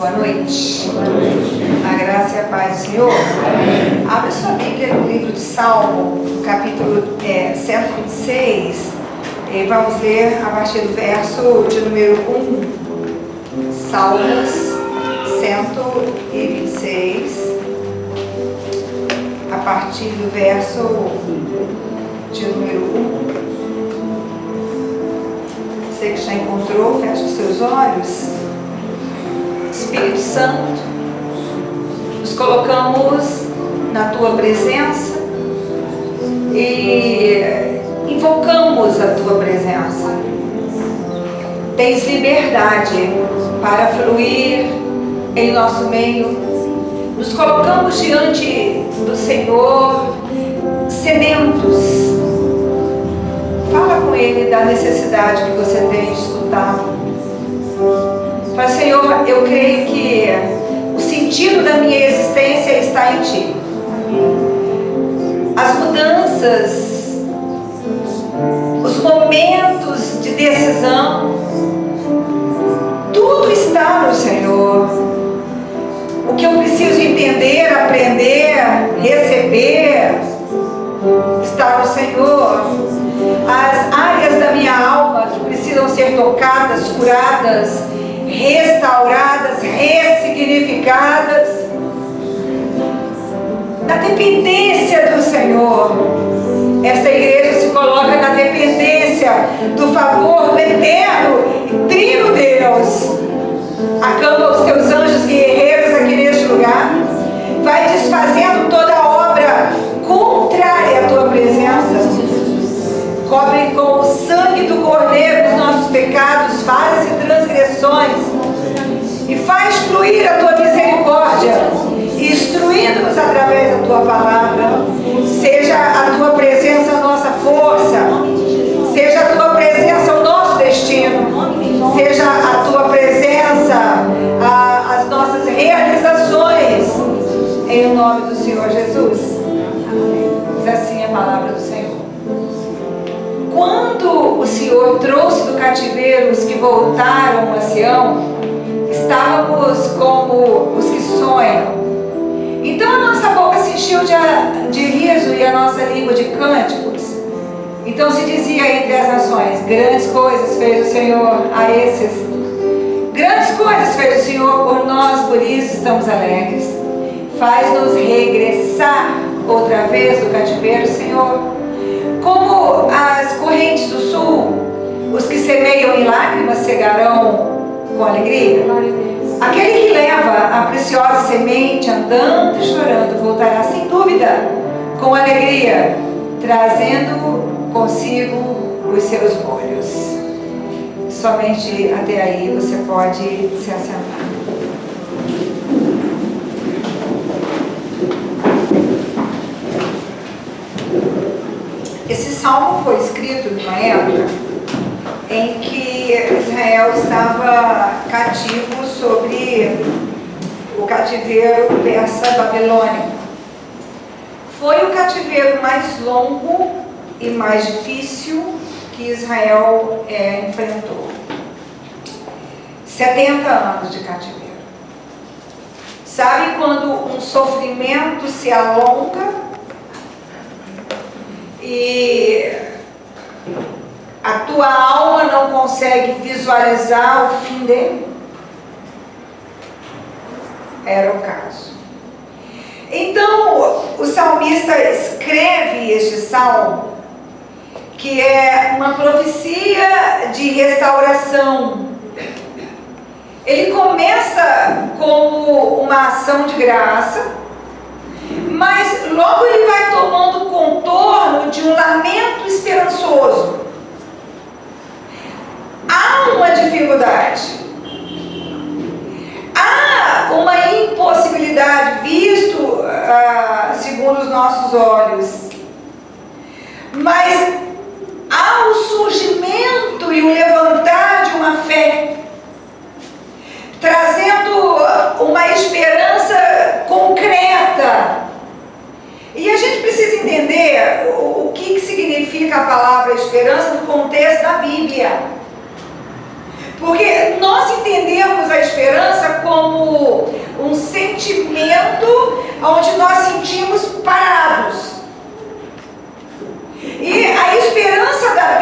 Boa noite. A graça e a paz do Senhor. Abre sua Bíblia no livro de Salmo, capítulo 126. E vamos ler a partir do verso de número 1. Salmos 126. A partir do verso de número 1. Você que já encontrou, feche os seus olhos. Espírito Santo, nos colocamos na Tua presença e invocamos a Tua presença. Tens liberdade para fluir em nosso meio. Nos colocamos diante do Senhor, sedentos. Fala com Ele da necessidade que você tem de escutar. Fala, Senhor, eu creio que o sentido da minha existência está em Ti. As mudanças, os momentos de decisão, tudo está no Senhor. O que eu preciso entender, aprender, receber, está no Senhor. As áreas da minha alma que precisam ser tocadas, curadas, restauradas, ressignificadas, na dependência do Senhor. Esta igreja se coloca na dependência do favor do eterno e trino Deus. Acampa os teus anjos guerreiros aqui neste lugar. Vai desfazendo toda obra contrária à tua presença. Cobre com o sangue do Cordeiro os nossos pecados, falhas e transgressões. E faz fluir a tua misericórdia, instruindo-nos através da tua palavra. Seja a tua presença a nossa força. Seja a tua presença o nosso destino. Seja a tua presença as nossas realizações. Em nome do Senhor Jesus. Diz assim a palavra do Senhor. Quando o Senhor trouxe do cativeiro os que voltaram a Sião, estávamos como os que sonham. Então a nossa boca se encheu de riso e a nossa língua de cânticos. Então se dizia entre as nações: grandes coisas fez o Senhor a esses. Grandes coisas fez o Senhor por nós, por isso estamos alegres. Faz-nos regressar outra vez do cativeiro, Senhor. Como as correntes do sul, os que semeiam em lágrimas cegarão com alegria. Aquele que leva a preciosa semente andando e chorando voltará sem dúvida com alegria, trazendo consigo os seus molhos. Somente até aí você pode se assentar. Esse salmo foi escrito numa época em que Israel estava cativo sobre o cativeiro persa-babilônico. Foi o cativeiro mais longo e mais difícil que Israel enfrentou. 70 anos de cativeiro. Sabe quando um sofrimento se alonga e a tua alma não consegue visualizar o fim dele? Era o caso. Então o salmista escreve este salmo, que é uma profecia de restauração. Ele começa como uma ação de graça, mas logo ele vai tomando o contorno de um lamento esperançoso. Há uma dificuldade, há uma impossibilidade visto segundo os nossos olhos, mas há o surgimento e o levantar de uma fé, trazendo uma esperança concreta. E a gente precisa entender o que significa a palavra esperança no contexto da Bíblia. Porque nós entendemos a esperança como sentimento onde nós sentimos parados. E a esperança da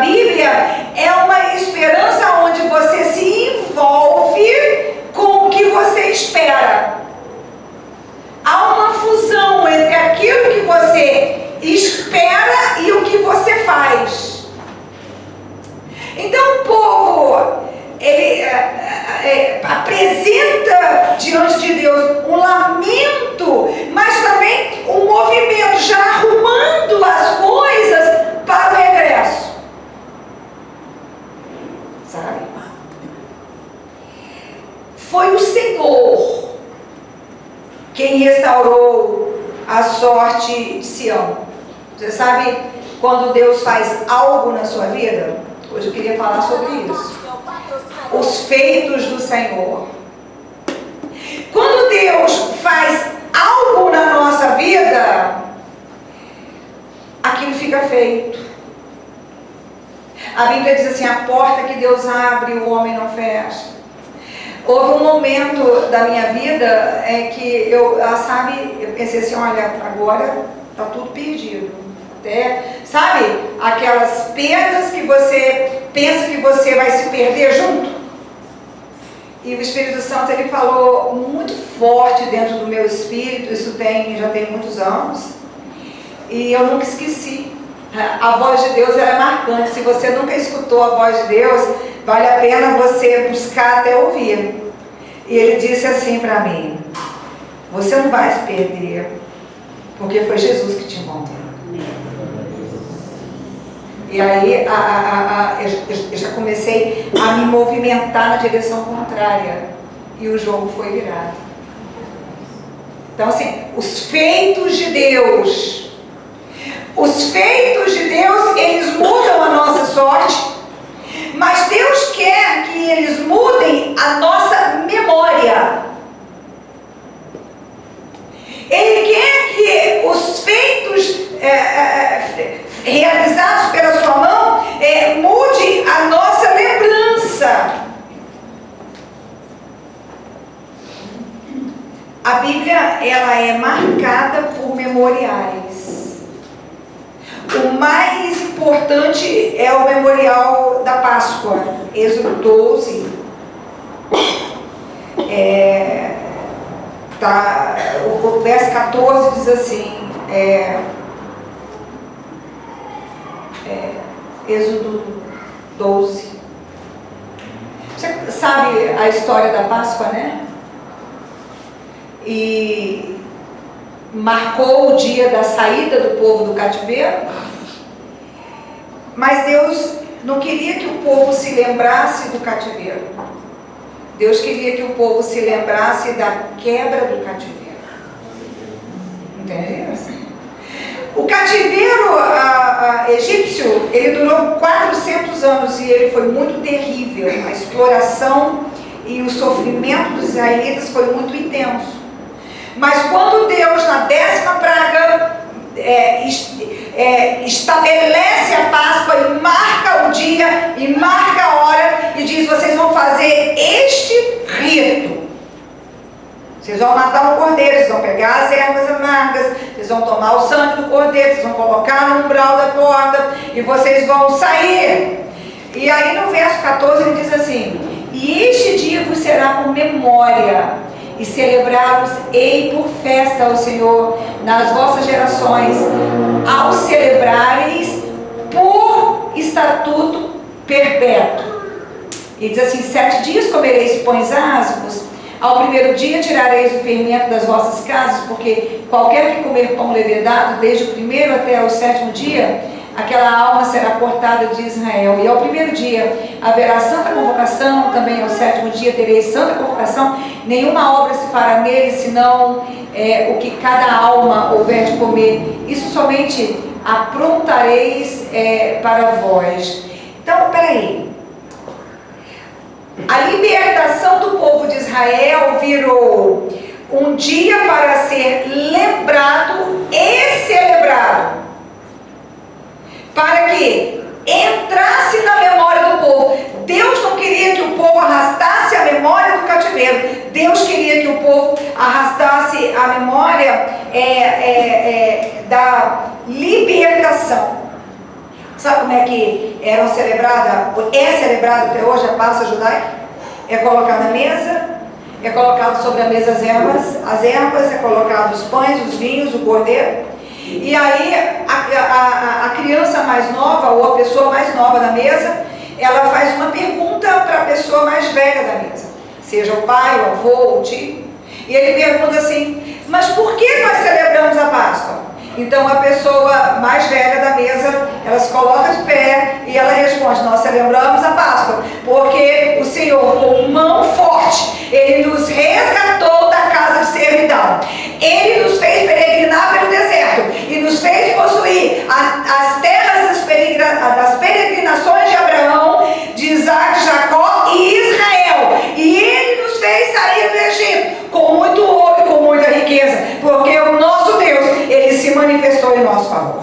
Bíblia é uma esperança onde você se envolve com o que você espera. Há uma fusão entre aquilo que você espera e o que você faz. Então o povo, ele apresenta diante de Deus um lamento, mas também um movimento, já arrumando as coisas para o regresso. Sabe? Foi o Senhor quem restaurou a sorte de Sião. Você sabe quando Deus faz algo na sua vida? Hoje eu queria falar sobre isso. Os feitos do Senhor. Quando Deus faz algo na nossa vida, aquilo fica feito. A Bíblia diz assim: a porta que Deus abre, o homem não fecha. Houve um momento da minha vida em que eu pensei assim: olha, agora está tudo perdido. Sabe, aquelas perdas que você pensa que você vai se perder junto. E o Espírito Santo, ele falou muito forte dentro do meu espírito. Isso já tem muitos anos. E eu nunca esqueci. A voz de Deus era marcante. Se você nunca escutou a voz de Deus, vale a pena você buscar até ouvir. E ele disse assim para mim: você não vai se perder, porque foi Jesus que te encontrou. E aí eu já comecei a me movimentar na direção contrária. E o jogo foi virado. Então assim, os feitos de Deus, eles mudam a nossa sorte. Mas Deus quer que eles mudem a nossa memória. Ele quer que os feitos realizados pela sua mão mude a nossa lembrança. A Bíblia, ela é marcada por memoriais. O mais importante é o memorial da Páscoa, Êxodo 12. O verso 14 diz assim, Êxodo 12. Você sabe a história da Páscoa, né? E marcou o dia da saída do povo do cativeiro. Mas Deus não queria que o povo se lembrasse do cativeiro. Deus queria que o povo se lembrasse da quebra do cativeiro. Entendeu? O cativeiro egípcio, ele durou 400 anos e ele foi muito terrível. A exploração e o sofrimento dos israelitas foi muito intenso. Mas quando Deus, na 10ª praga, estabelece a Páscoa e marca o dia e marca a hora e diz: vocês vão fazer este rito. Vocês vão matar um cordeiro, vocês vão pegar as ervas amargas, vocês vão tomar o sangue do cordeiro, vocês vão colocar no umbral da porta e vocês vão sair. E aí no verso 14 ele diz assim: e este dia vos será por memória, e celebrá-los-ei por festa ao Senhor nas vossas gerações, ao celebrareis por estatuto perpétuo. E diz assim: 7 dias comereis pães asmos, ao primeiro dia tirareis o fermento das vossas casas, porque qualquer que comer pão levedado, desde o primeiro até o 7º dia, aquela alma será cortada de Israel. E ao primeiro dia haverá santa convocação, também ao 7º dia tereis santa convocação. Nenhuma obra se fará nele, senão o que cada alma houver de comer. Isso somente aprontareis para vós. Então, peraí. A libertação do povo de Israel virou um dia para ser lembrado e celebrado, para que entrasse na memória do povo. Deus não queria que o povo arrastasse a memória do cativeiro. Deus queria que o povo arrastasse a memória da libertação. Sabe como é que é celebrado até hoje a Páscoa judaica? É colocado na mesa, é colocado sobre a mesa as ervas, é colocado os pães, os vinhos, o cordeiro. E aí a criança mais nova, ou a pessoa mais nova da mesa, ela faz uma pergunta para a pessoa mais velha da mesa, seja o pai, o avô, o tio. E ele pergunta assim: mas por que nós celebramos a Páscoa? Então a pessoa mais velha da mesa, ela se coloca de pé e ela responde: nós celebramos a Páscoa porque o Senhor, com mão forte, Ele nos resgatou da casa de servidão. Ele nos fez peregrinar pelo deserto e nos fez possuir as terras das peregrinações de Abraão, de Isaac, de Jacó e Israel. E Ele nos fez sair do Egito com muito ouro e com muita riqueza, porque o nosso Deus, Ele se manifestou em nosso favor.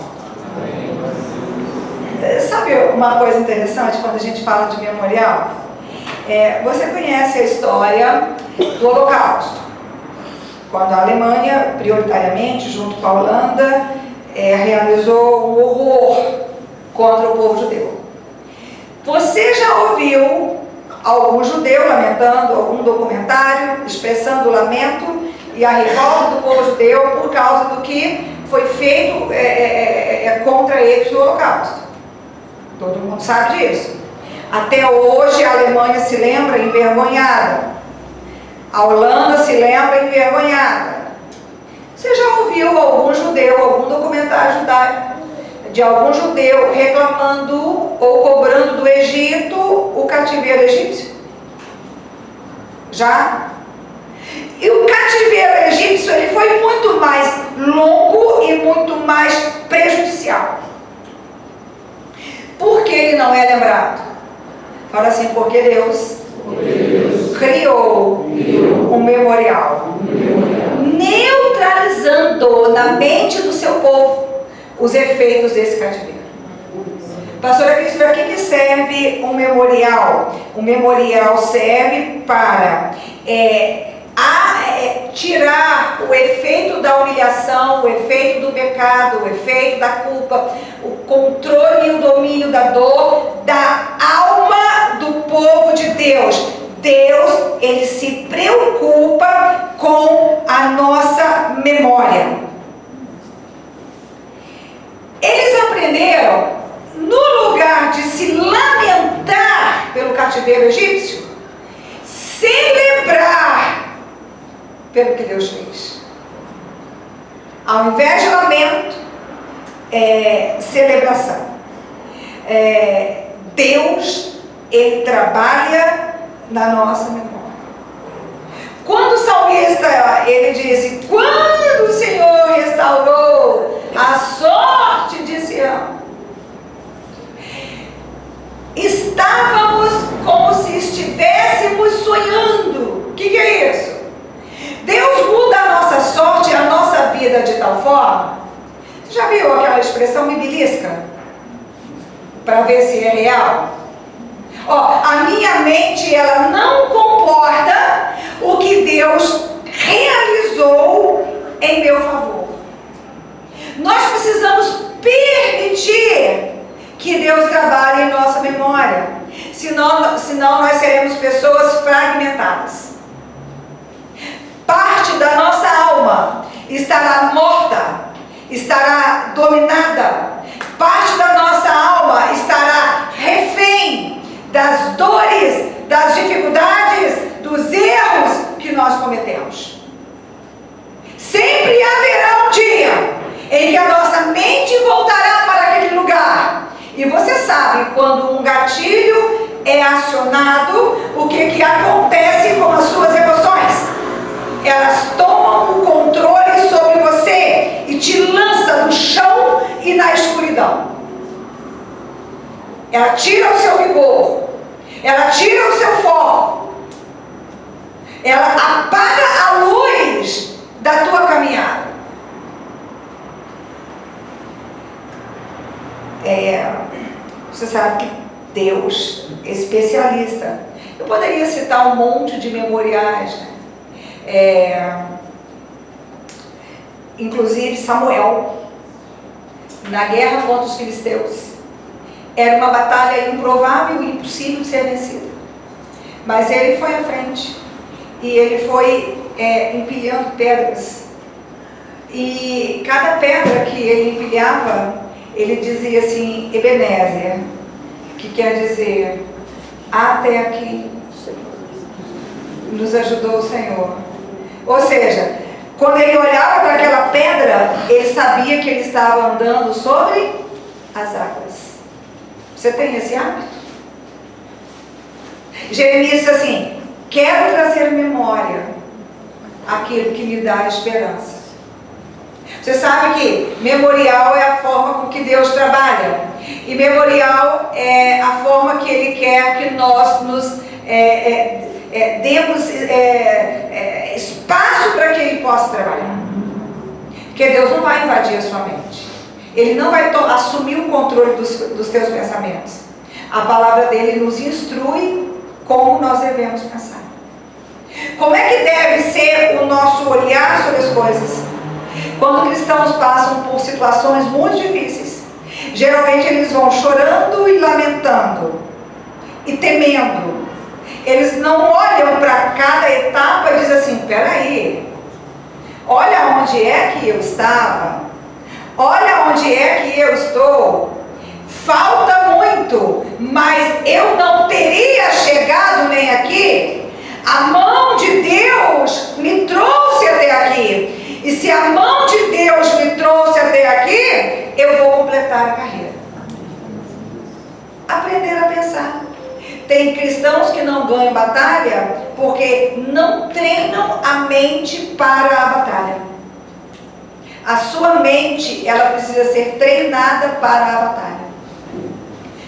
Sabe uma coisa interessante quando a gente fala de memorial? Você conhece a história do Holocausto, quando a Alemanha, prioritariamente, junto com a Holanda, realizou um horror contra o povo judeu. Você já ouviu algum judeu lamentando, algum documentário expressando o lamento e a revolta do povo judeu por causa do que foi feito contra eles no Holocausto? Todo mundo sabe disso. Até hoje a Alemanha se lembra envergonhada, a Holanda se lembra envergonhada. Você já ouviu algum judeu, algum documentário judaico de algum judeu reclamando ou cobrando do Egito o cativeiro egípcio? Já? E o cativeiro egípcio, ele foi muito mais longo e muito mais prejudicial. Por que ele não é lembrado? Fala assim: porque Deus criou um memorial, neutralizando na mente do seu povo os efeitos desse cativeiro. Pastora Cris, para que serve um memorial? O memorial serve para tirar o efeito da humilhação, o efeito do pecado, o efeito da culpa, o controle e o domínio da dor, da alma do povo de Deus. Deus, Ele se preocupa com a nossa memória. Eles aprenderam, no lugar de se lamentar pelo cativeiro egípcio, celebrar pelo que Deus fez. Ao invés de lamento, celebração. Deus, Ele trabalha na nossa memória. Quando o salmista, ele disse: quando o Senhor restaurou a sorte de Sião, estávamos como se estivéssemos sonhando. O que é isso? Deus muda a nossa sorte, a nossa vida de tal forma. Você já viu aquela expressão me belisca? Para ver se é real? A minha mente, ela não comporta o que Deus realizou em meu favor. Nós precisamos permitir que Deus trabalhe em nossa memória. Senão nós seremos pessoas fragmentadas. Parte da nossa alma estará morta, estará dominada. Parte da nossa alma estará refém das dores, das dificuldades, dos erros que nós cometemos. Sempre haverá um dia em que a nossa mente voltará para aquele lugar. E você sabe, quando um gatilho é acionado, o que acontece com as suas emoções? Elas tomam o controle sobre você e te lançam no chão e na escuridão. Ela tira o seu vigor, ela tira o seu foco, ela apaga a luz da tua caminhada. Você sabe que Deus é especialista. Eu poderia citar um monte de memoriais, inclusive Samuel, na guerra contra os filisteus. Era uma batalha improvável e impossível de ser vencida. Mas ele foi à frente e ele foi empilhando pedras. E cada pedra que ele empilhava, ele dizia assim, Ebenezer, que quer dizer, até aqui nos ajudou o Senhor. Ou seja, quando ele olhava para aquela pedra, ele sabia que ele estava andando sobre as águas. Você tem esse hábito? Jeremias disse assim, quero trazer à memória aquilo que me dá esperança. Você sabe que memorial é a forma com que Deus trabalha. E memorial é a forma que Ele quer que nós nos demos espaço para que Ele possa trabalhar. Porque Deus não vai invadir a sua mente. Ele não vai assumir o controle dos teus pensamentos. A palavra dele nos instrui como nós devemos pensar. Como é que deve ser o nosso olhar sobre as coisas? Quando cristãos passam por situações muito difíceis, geralmente eles vão chorando e lamentando e temendo. Eles não olham para cada etapa e dizem assim, peraí, olha onde é que eu estava, olha onde é que eu estou, falta muito, mas eu não teria chegado nem aqui, a mão de Deus me trouxe até aqui. E se a mão de Deus me trouxe até aqui, eu vou completar a carreira. Aprender a pensar. Tem cristãos que não ganham batalha porque não treinam a mente para a batalha. A sua mente, ela precisa ser treinada para a batalha.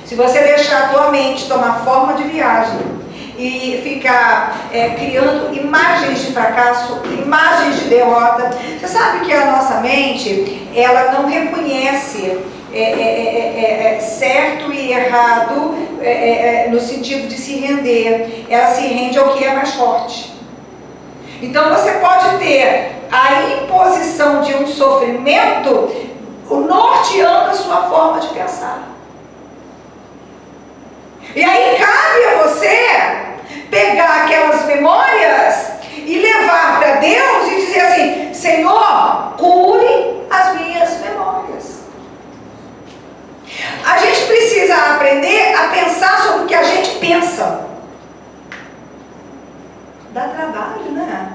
Se você deixar a tua mente tomar forma de viagem e ficar criando imagens de fracasso, imagens de derrota. Você sabe que a nossa mente, ela não reconhece certo e errado no sentido de se render. Ela se rende ao que é mais forte. Então você pode ter a imposição de um sofrimento norteando a sua forma de pensar. E aí cabe a você pegar aquelas memórias e levar para Deus e dizer assim, Senhor, cure as minhas memórias. A gente precisa aprender a pensar sobre o que a gente pensa. Dá trabalho, né?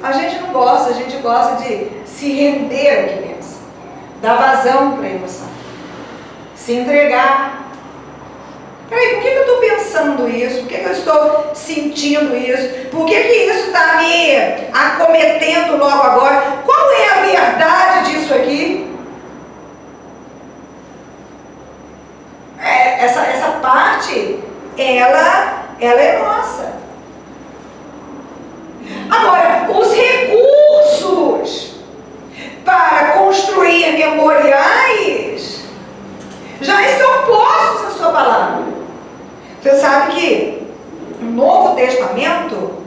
A gente não gosta, a gente gosta de se render ao que pensa. Dar vazão para a emoção. Se entregar. Peraí, por que eu estou pensando isso? Por que eu estou sentindo isso? Por que isso está me acometendo logo agora? Qual é a verdade disso aqui? Essa parte, ela é nossa. Agora, os recursos para construir memoriais já estão postos na sua palavra. Você sabe que no Novo Testamento,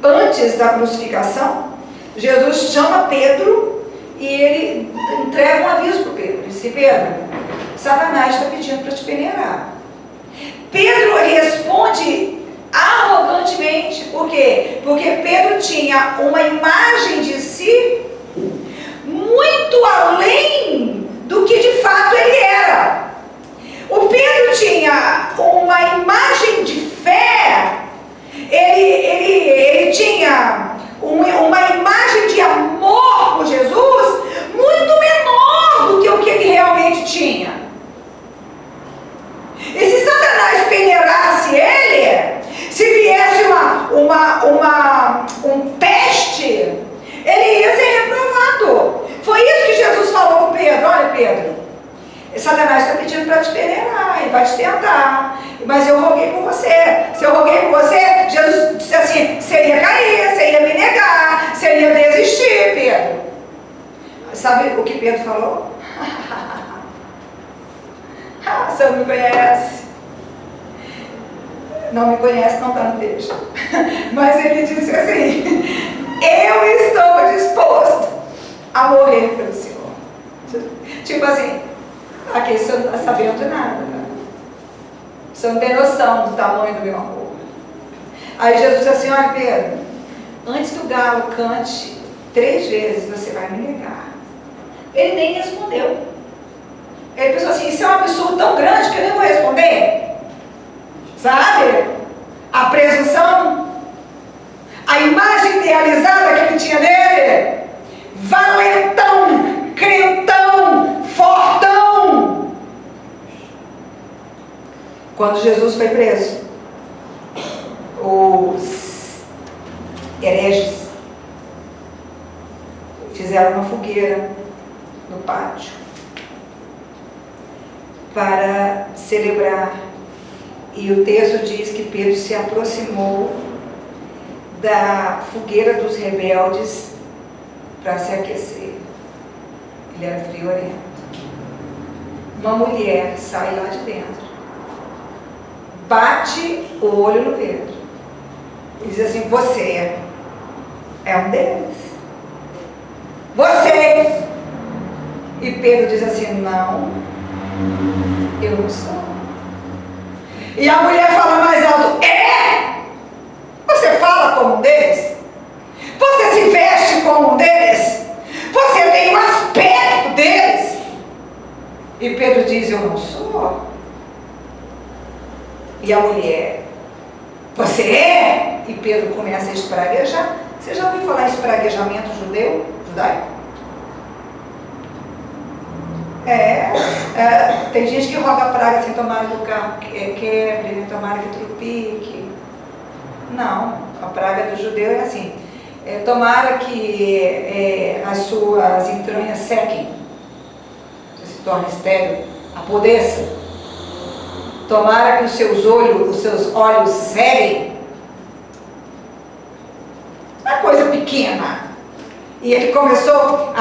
antes da crucificação, Jesus chama Pedro e ele entrega um aviso para Pedro. Ele disse, Pedro, Satanás está pedindo para te peneirar. Pedro responde arrogantemente. Por quê? Porque Pedro tinha uma imagem de si muito além do que de fato ele era. O Pedro tinha uma imagem de fé, ele tinha uma imagem de amor por Jesus muito menor do que o que ele realmente tinha. E se Satanás peneirasse ele, se viesse um teste, ele ia ser reprovado. Foi isso que Jesus falou para Pedro. Olha, Pedro, Satanás está pedindo para te peneirar, ele vai te tentar, mas eu roguei por você. Se eu roguei por você, Jesus disse assim, você ia cair, você ia me negar, você ia desistir, Pedro. Sabe o que Pedro falou? Você não me conhece. Não me conhece, não está no texto. Mas ele disse assim, eu estou disposto Tipo assim, aqui você não está sabendo de nada. Né? Você não tem noção do tamanho do meu amor. Aí Jesus disse assim, olha Pedro, antes que o galo cante 3 vezes, você vai me negar. Ele nem respondeu. Ele pensou assim, isso é um absurdo tão grande que eu nem vou responder. Sabe? A presunção, a imagem idealizada que ele tinha dele, valentão, crentão, fortão. Quando Jesus foi preso, os hereges fizeram uma fogueira no pátio para celebrar. E o texto diz que Pedro se aproximou da fogueira dos rebeldes para se aquecer. Ele era friorento. Uma mulher sai lá de dentro, bate o olho no Pedro e diz assim, você é um deles. Você! E Pedro diz assim, não, eu não sou. E a mulher fala mais alto, você fala como um deles? Você se veste como um deles? Você tem o aspecto deles? E Pedro diz, eu não sou. E a mulher, você é? E Pedro começa a espraguejar. Você já ouviu falar em espraguejamento judaico? Tem gente que roga praga assim, tomara que o carro quebre, tomara que trupique. Não, a praga do judeu é assim, tomara que as suas entranhas sequem, você se torne estéril, apodreça. Tomara que os seus olhos ceguem. Uma coisa pequena. E ele começou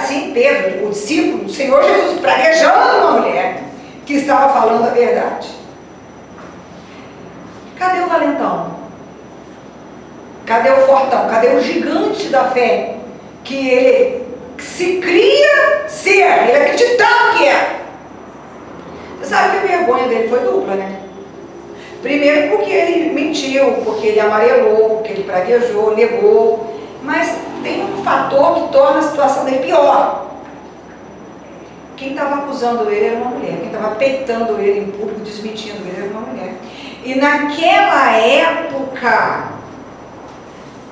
sim, Pedro, o discípulo do Senhor Jesus, praguejando uma mulher que estava falando a verdade. Cadê o valentão? Cadê o fortão? Cadê o gigante da fé? Que ele se cria ser, ele acreditava que é. Você sabe que a vergonha dele foi dupla, né? Primeiro porque ele mentiu, porque ele amarelou, porque ele praguejou, negou. Mas tem um fator que torna a situação dele pior. Quem estava acusando ele era uma mulher. Quem estava peitando ele em público, desmentindo ele, era uma mulher. E naquela época,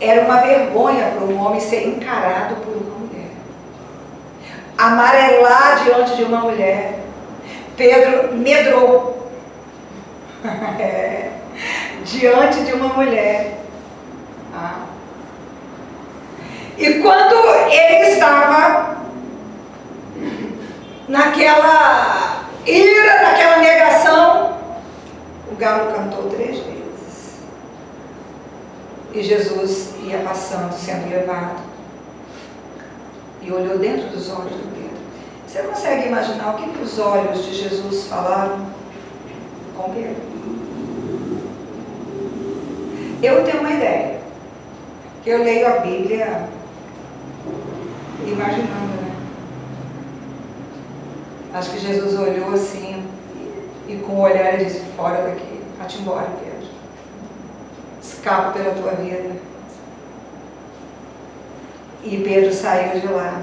era uma vergonha para um homem ser encarado por uma mulher. Amarelar diante de uma mulher. Pedro medrou. Diante de uma mulher. E quando ele estava naquela ira, naquela negação, o galo cantou 3 vezes. E Jesus ia passando, sendo levado. E olhou dentro dos olhos do Pedro. Você consegue imaginar o que os olhos de Jesus falaram com Pedro? Eu tenho uma ideia. Que eu leio a Bíblia imaginando, né? Acho que Jesus olhou assim e com o olhar ele disse, fora daqui, vai-te embora, Pedro. Escapa pela tua vida. E Pedro saiu de lá.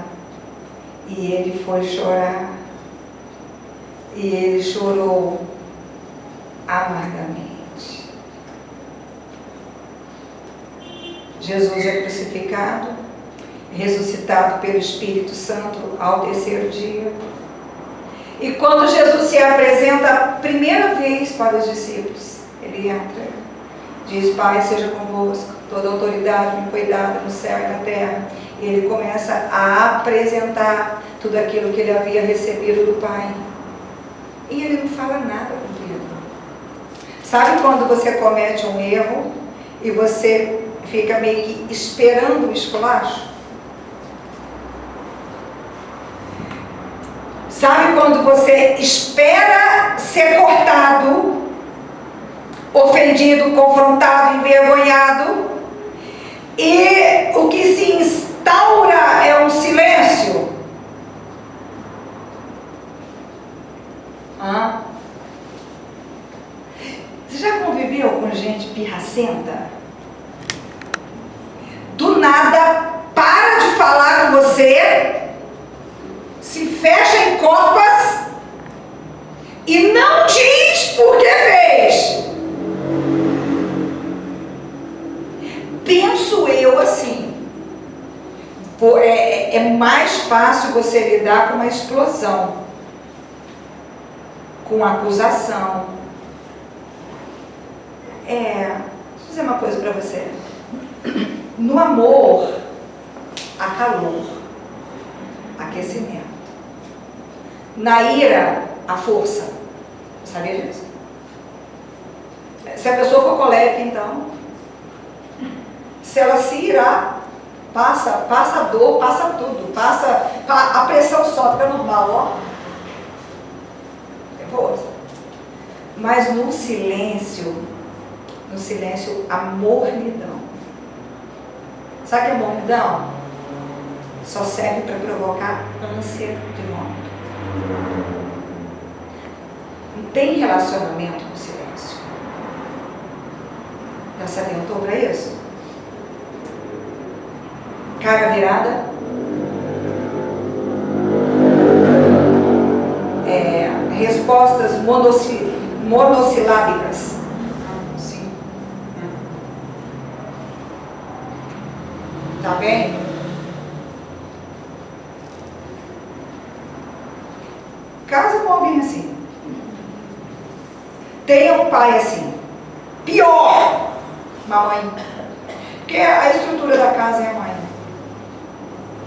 E ele foi chorar. E ele chorou amargamente. Jesus é crucificado, ressuscitado pelo Espírito Santo ao 3º dia. E quando Jesus se apresenta a primeira vez para os discípulos, ele entra, diz, Pai, seja convosco, toda autoridade me foi dada no céu e na terra. E ele começa a apresentar tudo aquilo que ele havia recebido do Pai. E ele não fala nada com Pedro. Sabe quando você comete um erro e você fica meio que esperando o esculacho? Sabe quando você espera ser cortado, ofendido, confrontado, envergonhado, e o que se instaura é um silêncio? Penso eu assim. É mais fácil você lidar com uma explosão, com acusação. Deixa eu dizer uma coisa para você. No amor, há calor, aquecimento. Na ira, há força. Você sabia disso? Se a pessoa for colérica, então, se ela se irar, passa a dor, passa tudo, a pressão sobe, fica normal, ó. Tem força. Mas no silêncio, a mornidão. Sabe o que é mornidão? Só serve para provocar ânsia de vômito. Não tem relacionamento com silêncio. Já se atentou para isso? Cara virada. Respostas monossilábicas. Sim. Tá bem? Casa com alguém assim. Tenha um pai assim. Pior! Mamãe. Porque a estrutura da casa é a mãe.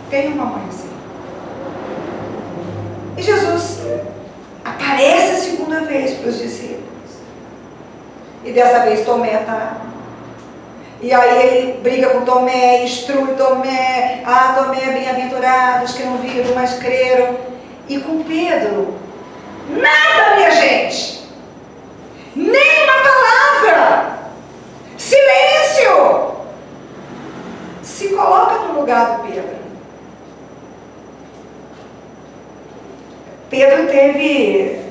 Tenha uma mãe assim. E Jesus aparece a segunda vez para os discípulos. E dessa vez Tomé está. E aí ele briga com Tomé, instrui Tomé. Tomé é bem-aventurado, os que não viram, mas creram. E com Pedro, nada, minha gente. Nem uma palavra. Silêncio. Se coloca no lugar do Pedro. Pedro teve,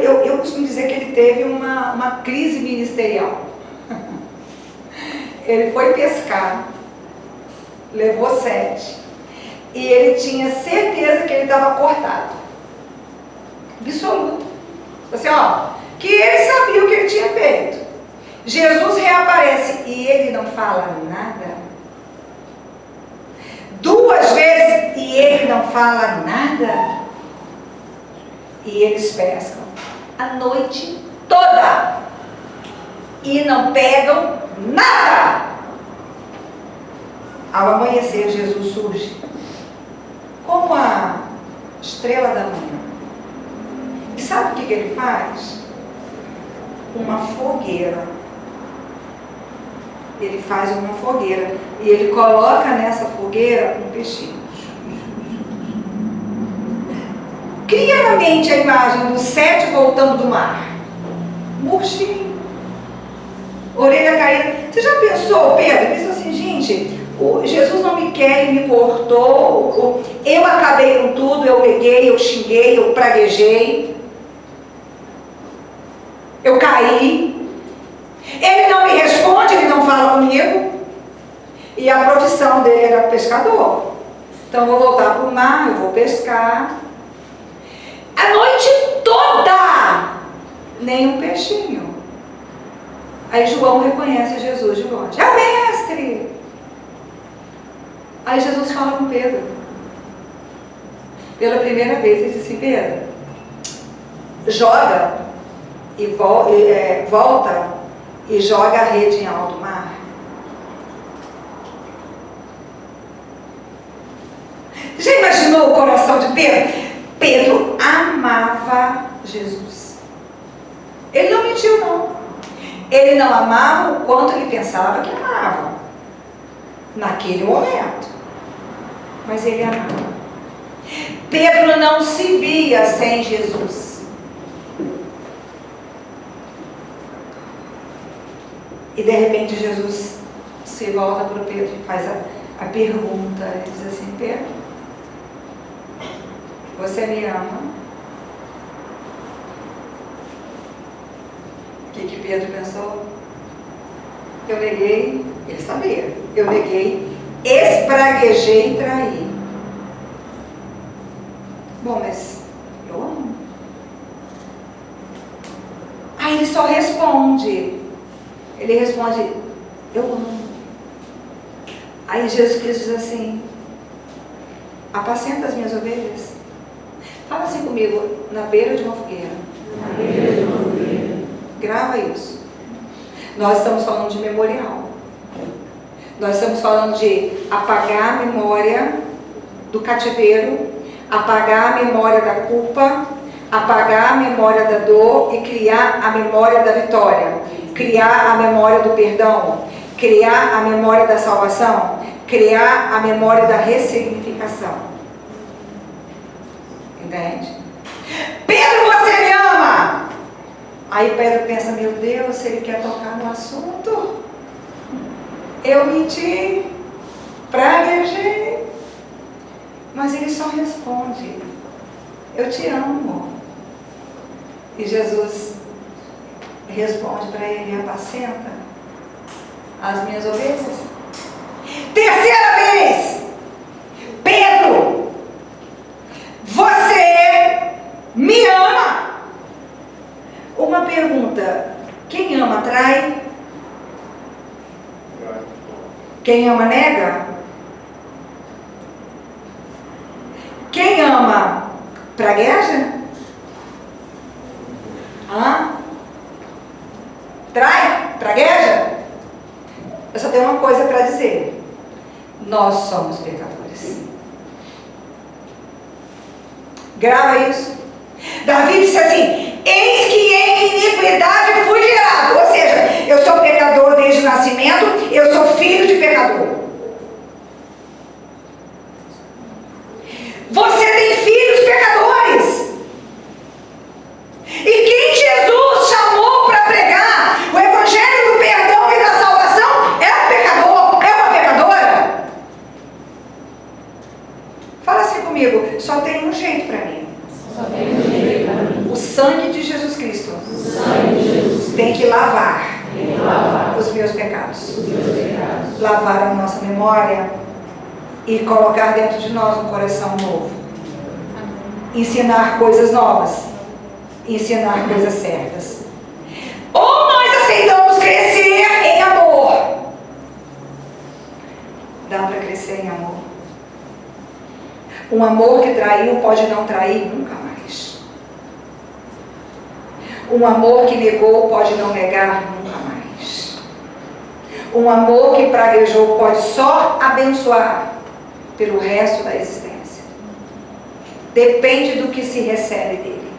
eu costumo dizer que ele teve uma crise ministerial. Ele foi pescar, levou 7, e ele tinha certeza que ele estava cortado. Absoluto. Assim, que ele sabia o que ele tinha feito. Jesus reaparece e ele não fala nada. 2 vezes e ele não fala nada. E eles pescam a noite toda e não pegam nada. Ao amanhecer, Jesus surge como a estrela da manhã. E sabe o que ele faz? Uma fogueira. Ele faz uma fogueira e ele coloca nessa fogueira um peixinho. Cria na mente a imagem dos 7 voltando do mar. Murchinho. Orelha caída. Você já pensou, Pedro? Pensou assim, gente, Jesus não me quer, ele me cortou. Eu acabei com tudo, eu peguei, eu xinguei, eu praguejei. Eu caí. Ele não me responde, ele não fala comigo. E a profissão dele era pescador. Então eu vou voltar para o mar, eu vou pescar. A noite toda, nem um peixinho. Aí João reconhece Jesus de longe. É o mestre! Aí Jesus fala com Pedro. Pela primeira vez ele disse, Pedro, joga e volta e joga a rede em alto mar. Já imaginou o coração de Pedro? Pedro amava Jesus. Ele não mentiu, não. Ele não amava o quanto ele pensava que amava. Naquele momento. Mas ele amava. Pedro não se via sem Jesus. E de repente Jesus se volta para o Pedro e faz a pergunta. Ele diz assim, Pedro, você me ama? O que Pedro pensou? Eu neguei, ele sabia, eu neguei, espraguejei e traí. Bom, mas eu amo. Aí ele só responde, eu amo. Aí Jesus Cristo diz assim: apacenta as minhas ovelhas. Fala assim comigo, na beira de uma fogueira. Na beira de uma fogueira. Grava isso. Nós estamos falando de memorial. Nós estamos falando de apagar a memória do cativeiro, apagar a memória da culpa, apagar a memória da dor e criar a memória da vitória, criar a memória do perdão, criar a memória da salvação, criar a memória da ressignificação. Entende? Pedro, você me ama! Aí Pedro pensa: meu Deus, se ele quer tocar no assunto, eu menti, praguejei. Mas ele só responde: eu te amo. E Jesus responde para ele: apacenta as minhas ovelhas. Terceira vez: Pedro, você me ama? Uma pergunta: quem ama trai? Quem ama nega? Quem ama pragueja? Trai? Pragueja? Eu só tenho uma coisa para dizer: nós somos pecadores. Grava isso. Davi disse assim: eis que em iniquidade fui gerado. Ou seja, eu sou pecador desde o nascimento, eu sou filho de pecador. Você tem filhos pecadores. E quem Jesus chamou para pregar o evangelho do perdão e da salvação é um pecador, é uma pecadora. Fala assim comigo: só tem um jeito para mim. Só tem um jeito para mim. O sangue de Jesus Cristo. O sangue de Jesus Tem que lavar os meus os pecados. meus pecados. Lavar a nossa memória e colocar dentro de nós um coração novo. Ensinar coisas novas. Ensinar coisas certas. Ou nós aceitamos crescer em amor. Dá para crescer em amor. Um amor que traiu pode não trair nunca mais. Um amor que negou pode não negar nunca mais. Um amor que praguejou pode só abençoar pelo resto da existência. Depende do que se recebe dele.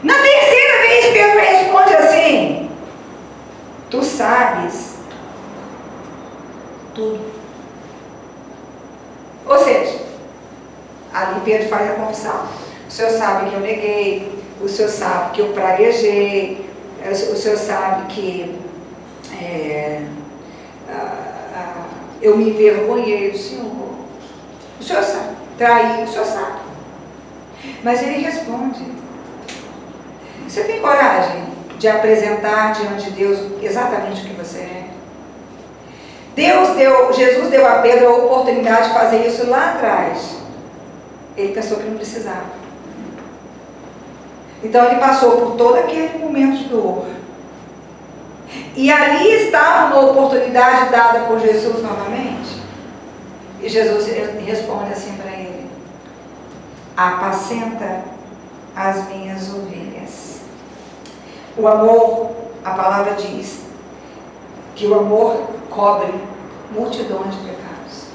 Na terceira vez Pedro responde assim: tu sabes tudo. Ou seja, ali Pedro faz a confissão: o Senhor sabe que eu neguei, o Senhor sabe que eu praguejei, o Senhor sabe que eu me envergonhei do Senhor. O Senhor sabe, traí, o Senhor sabe. Mas ele responde: você tem coragem de apresentar diante de Deus exatamente o que você é? Jesus deu a Pedro a oportunidade de fazer isso lá atrás. Ele pensou que não precisava. Então ele passou por todo aquele momento de dor. E ali estava uma oportunidade dada por Jesus novamente. E Jesus responde assim para ele: apacenta as minhas ovelhas. O amor, a palavra diz que o amor cobre multidões de pecados.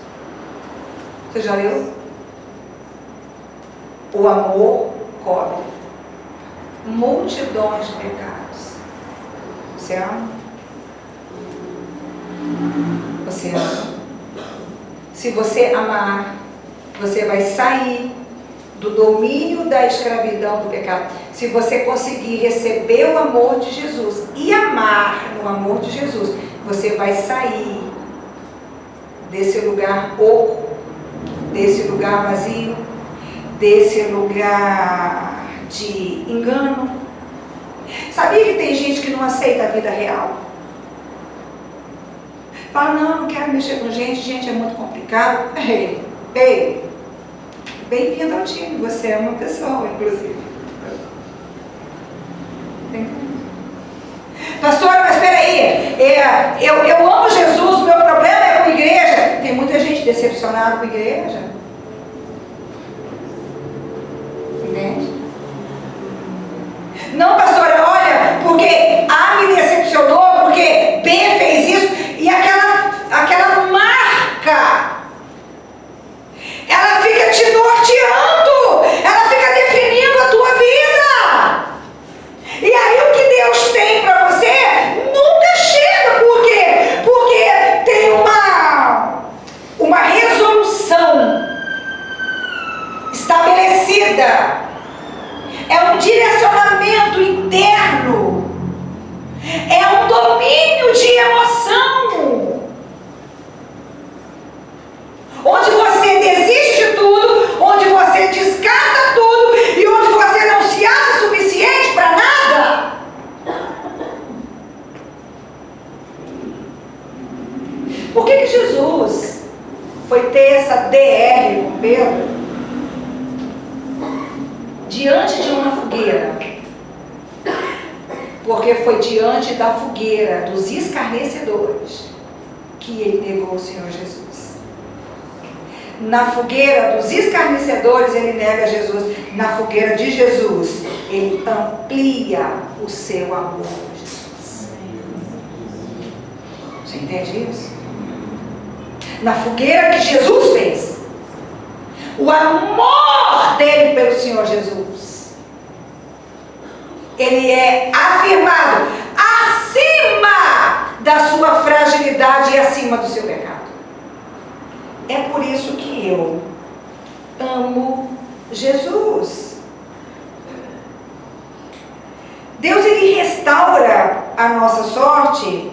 Você já leu? O amor cobre multidões de pecados. Você ama? Você ama? Se você amar, você vai sair do domínio da escravidão do pecado. Se você conseguir receber o amor de Jesus e amar no amor de Jesus, você vai sair desse lugar oco, desse lugar vazio, desse lugar de engano. Sabia que tem gente que não aceita a vida real? Fala: não quero mexer com gente é muito complicado. Ei, bem-vindo ao time, você é uma pessoa, inclusive. Pastora, mas espera aí, eu amo Jesus, meu decepcionado com a igreja. Entende? Não, pastora, olha, porque A me decepcionou, porque B fez isso, e aquela marca, ela fica te norteando, ela fica definindo a tua vida. E aí o que Deus tem para você nunca chega. Por quê? Porque tem uma resolução estabelecida. É um direcionamento interno. É um domínio de emoção. Onde você desiste de tudo, onde você descarta tudo e onde você não se acha suficiente para nada. Por que Jesus foi ter essa DR com Pedro diante de uma fogueira? Porque foi diante da fogueira dos escarnecedores que ele negou o Senhor Jesus. Na fogueira dos escarnecedores ele nega Jesus. Na fogueira de Jesus ele amplia o seu amor por Jesus. Você entende isso? Na fogueira que Jesus fez, o amor dele pelo Senhor Jesus, ele é afirmado acima da sua fragilidade e acima do seu pecado. É por isso que eu amo Jesus. Deus, ele restaura a nossa sorte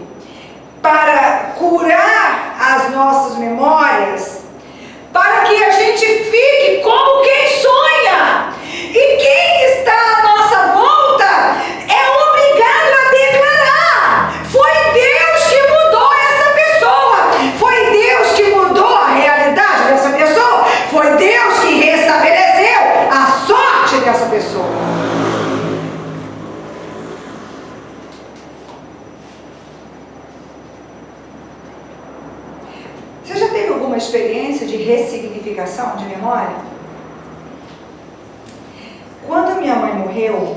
para curar as nossas memórias, para que a gente fique como quem sonha. E quem está à nossa volta é obrigado a declarar: foi Deus que mudou essa pessoa, foi Deus que mudou a realidade dessa pessoa, foi Deus que restabeleceu a sorte dessa pessoa. Você já teve alguma experiência de ressignificação de memória? Quando a minha mãe morreu,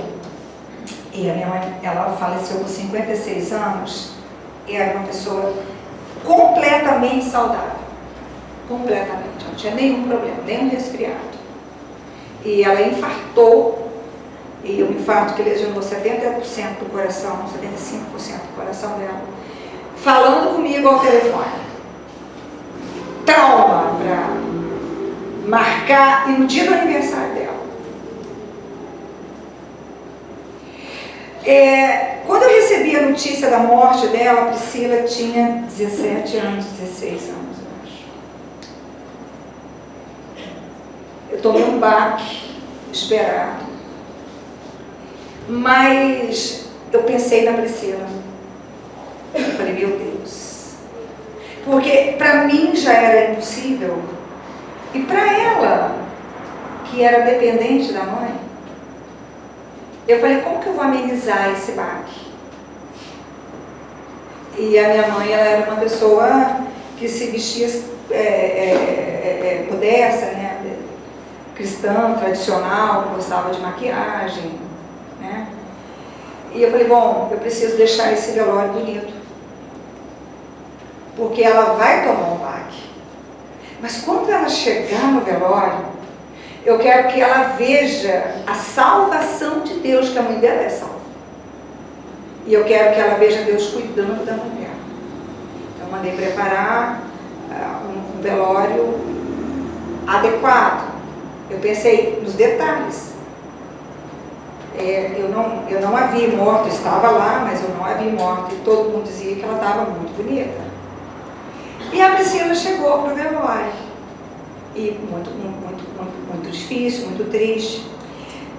e a minha mãe, ela faleceu com 56 anos, e era uma pessoa completamente saudável. Completamente, não tinha nenhum problema, nenhum resfriado. E ela infartou, e um infarto que lesionou 70% do coração, 75% do coração dela, falando comigo ao telefone. Trauma para marcar, e no dia do aniversário dela. Quando eu recebi a notícia da morte dela, a Priscila tinha 17 anos, 16 anos, eu acho. Eu tomei um baque esperado. Mas eu pensei na Priscila. Eu falei, meu Deus. Porque para mim já era impossível. E para ela, que era dependente da mãe, eu falei, como que eu vou amenizar esse baque? E a minha mãe, ela era uma pessoa que se vestia modesta, né? Cristã, tradicional, gostava de maquiagem, né? E eu falei, bom, eu preciso deixar esse velório bonito, porque ela vai tomar um baque. Mas quando ela chegar no velório, eu quero que ela veja a salvação de Deus, que a mãe dela é salva. E eu quero que ela veja Deus cuidando da mulher. Então eu mandei preparar um velório adequado. Eu pensei nos detalhes. Eu não a vi morta, estava lá, mas eu não a vi morta. E todo mundo dizia que ela estava muito bonita. E a Priscila chegou para o velório. E muito difícil, muito triste.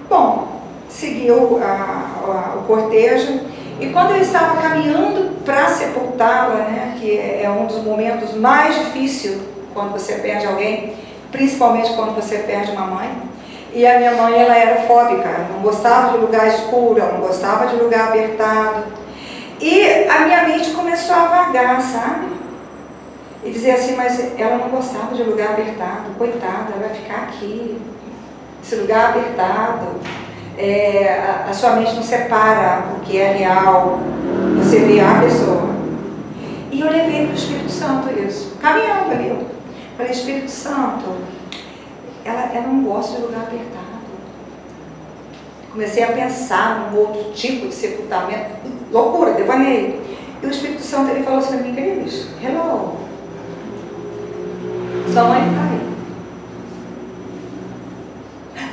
Bom, seguiu o cortejo. E quando eu estava caminhando para sepultá-la, né, que é um dos momentos mais difíceis quando você perde alguém, principalmente quando você perde uma mãe. E a minha mãe, ela era fóbica, ela não gostava de lugar escuro, ela não gostava de lugar apertado. E a minha mente começou a vagar, sabe? E dizer assim, mas ela não gostava de lugar apertado, coitada, ela vai ficar aqui, esse lugar apertado. A sua mente não separa o que é real, você vê a pessoa. E eu levei para o Espírito Santo isso, caminhando ali. Eu falei, Espírito Santo, ela não gosta de lugar apertado. Comecei a pensar num outro tipo de sepultamento, loucura, devaneio. E o Espírito Santo, ele falou assim para mim, queridos, hello, sua mãe está aí.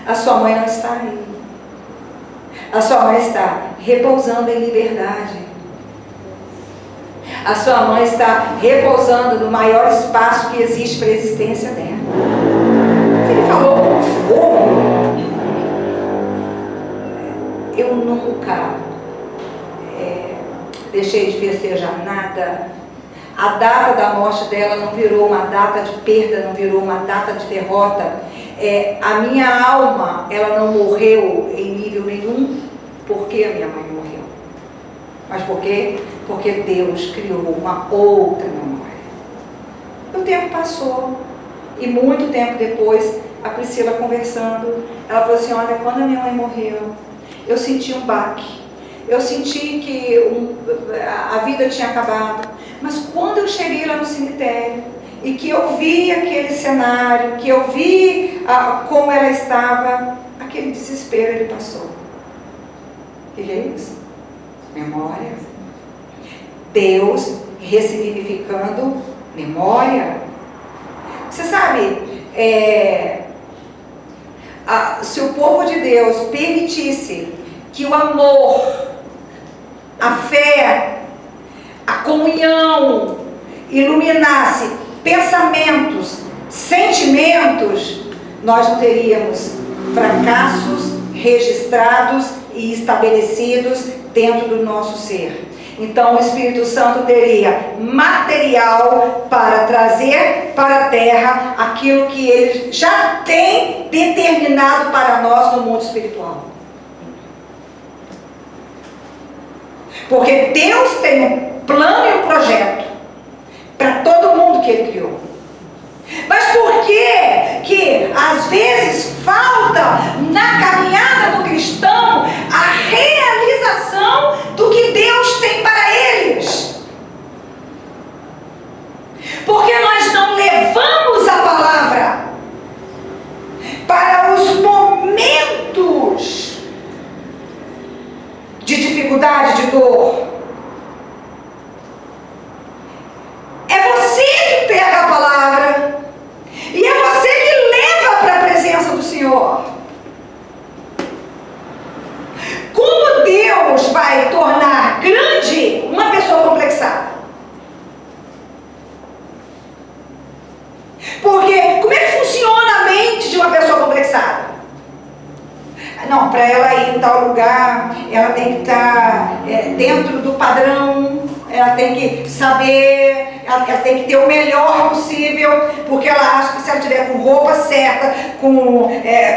A sua mãe não está aí. A sua mãe está repousando em liberdade. A sua mãe está repousando no maior espaço que existe para a existência dela. Ele falou com fogo. Eu nunca deixei de festejar nada. A data da morte dela não virou uma data de perda, não virou uma data de derrota. A minha alma, ela não morreu em nível nenhum porque a minha mãe morreu. Mas por quê? Porque Deus criou uma outra memória. O tempo passou e muito tempo depois, a Priscila conversando, ela falou assim, olha, quando a minha mãe morreu, eu senti um baque. Eu senti que a vida tinha acabado. Mas quando eu cheguei lá no cemitério e que eu vi aquele cenário, que eu vi como ela estava, aquele desespero ele passou. O que é isso? Memória. Deus ressignificando memória. Você sabe, se o povo de Deus permitisse que o amor, a fé, a comunhão iluminasse pensamentos, sentimentos, nós não teríamos fracassos registrados e estabelecidos dentro do nosso ser. Então o Espírito Santo teria material para trazer para a terra aquilo que ele já tem determinado para nós no mundo espiritual. Porque Deus tem um plano e um projeto para todo mundo que Ele criou. Mas por que às vezes falta na caminhada do cristão a realização do que Deus tem para eles? Porque nós não levamos a palavra para os momentos de dificuldade, de dor. É você que pega a palavra e é você que leva para a presença do Senhor. Como Deus vai tornar grande uma pessoa complexada? Porque como é que funciona a mente de uma pessoa complexada? Não, para ela ir em tal lugar, ela tem que estar dentro do padrão, ela tem que saber, ela tem que ter o melhor possível, porque ela acha que se ela tiver com roupa certa,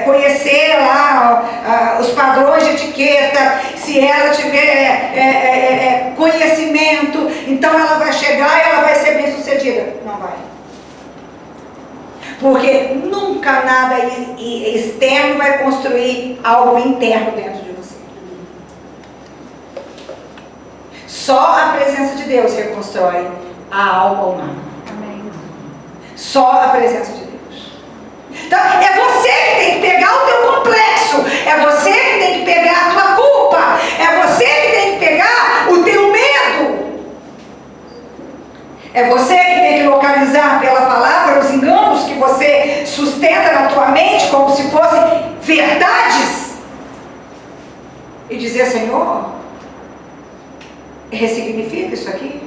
conhecer lá os padrões de etiqueta, se ela tiver conhecimento, então ela vai chegar e ela vai ser bem sucedida. Não vai. Porque nunca nada externo vai construir algo interno dentro de você. Só a presença de Deus reconstrói a alma humana. Amém. Só a presença de Deus. Então, é você que tem que pegar o teu complexo. É você que tem que pegar a tua culpa. É você que tem que pegar o teu medo. É você que tem que localizar pela palavra os enganos que você sustenta na tua mente como se fossem verdades. E dizer, Senhor, ressignifica isso aqui.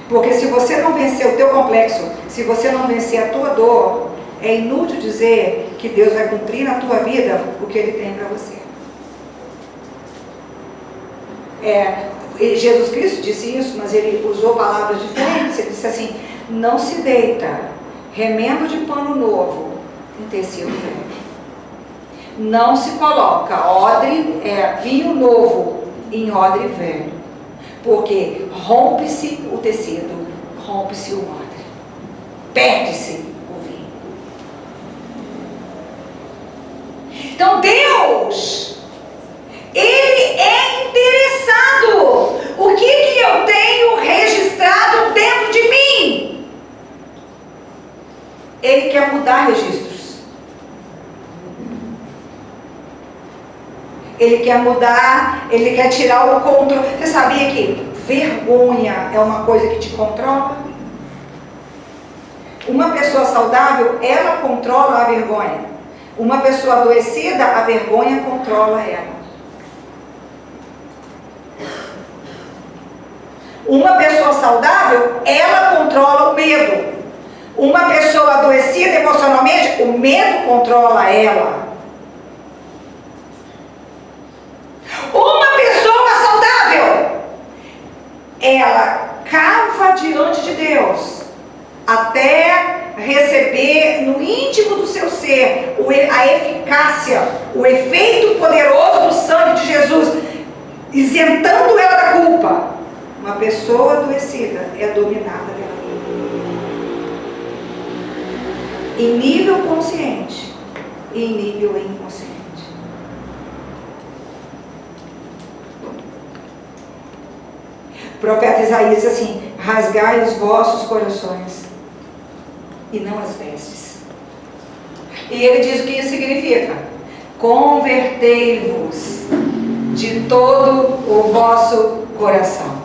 Porque se você não vencer o teu complexo, se você não vencer a tua dor, é inútil dizer que Deus vai cumprir na tua vida o que Ele tem para você. Jesus Cristo disse isso, mas Ele usou palavras diferentes. Ele disse assim, não se deita remendo de pano novo em tecido velho. Não se coloca vinho novo em odre velho. Porque rompe-se o tecido, rompe-se o odre. perde-se o vinho. Então Deus, Ele é interessado. O que eu tenho registrado dentro de mim? Ele quer mudar registros. Ele quer mudar, Ele quer tirar o controle. Você sabia que vergonha é uma coisa que te controla? Uma pessoa saudável, ela controla a vergonha. Uma pessoa adoecida, a vergonha controla ela. Uma pessoa saudável, ela controla o medo. Uma pessoa adoecida emocionalmente, o medo controla ela. Uma pessoa saudável, ela cava diante de Deus até receber no íntimo do seu ser a eficácia, o efeito poderoso do sangue de Jesus, isentando ela da culpa. Uma pessoa adoecida é dominada pela culpa. Em nível consciente e em nível inconsciente. O profeta Isaías diz assim: rasgai os vossos corações e não as vestes. E ele diz o que isso significa: convertei-vos de todo o vosso coração.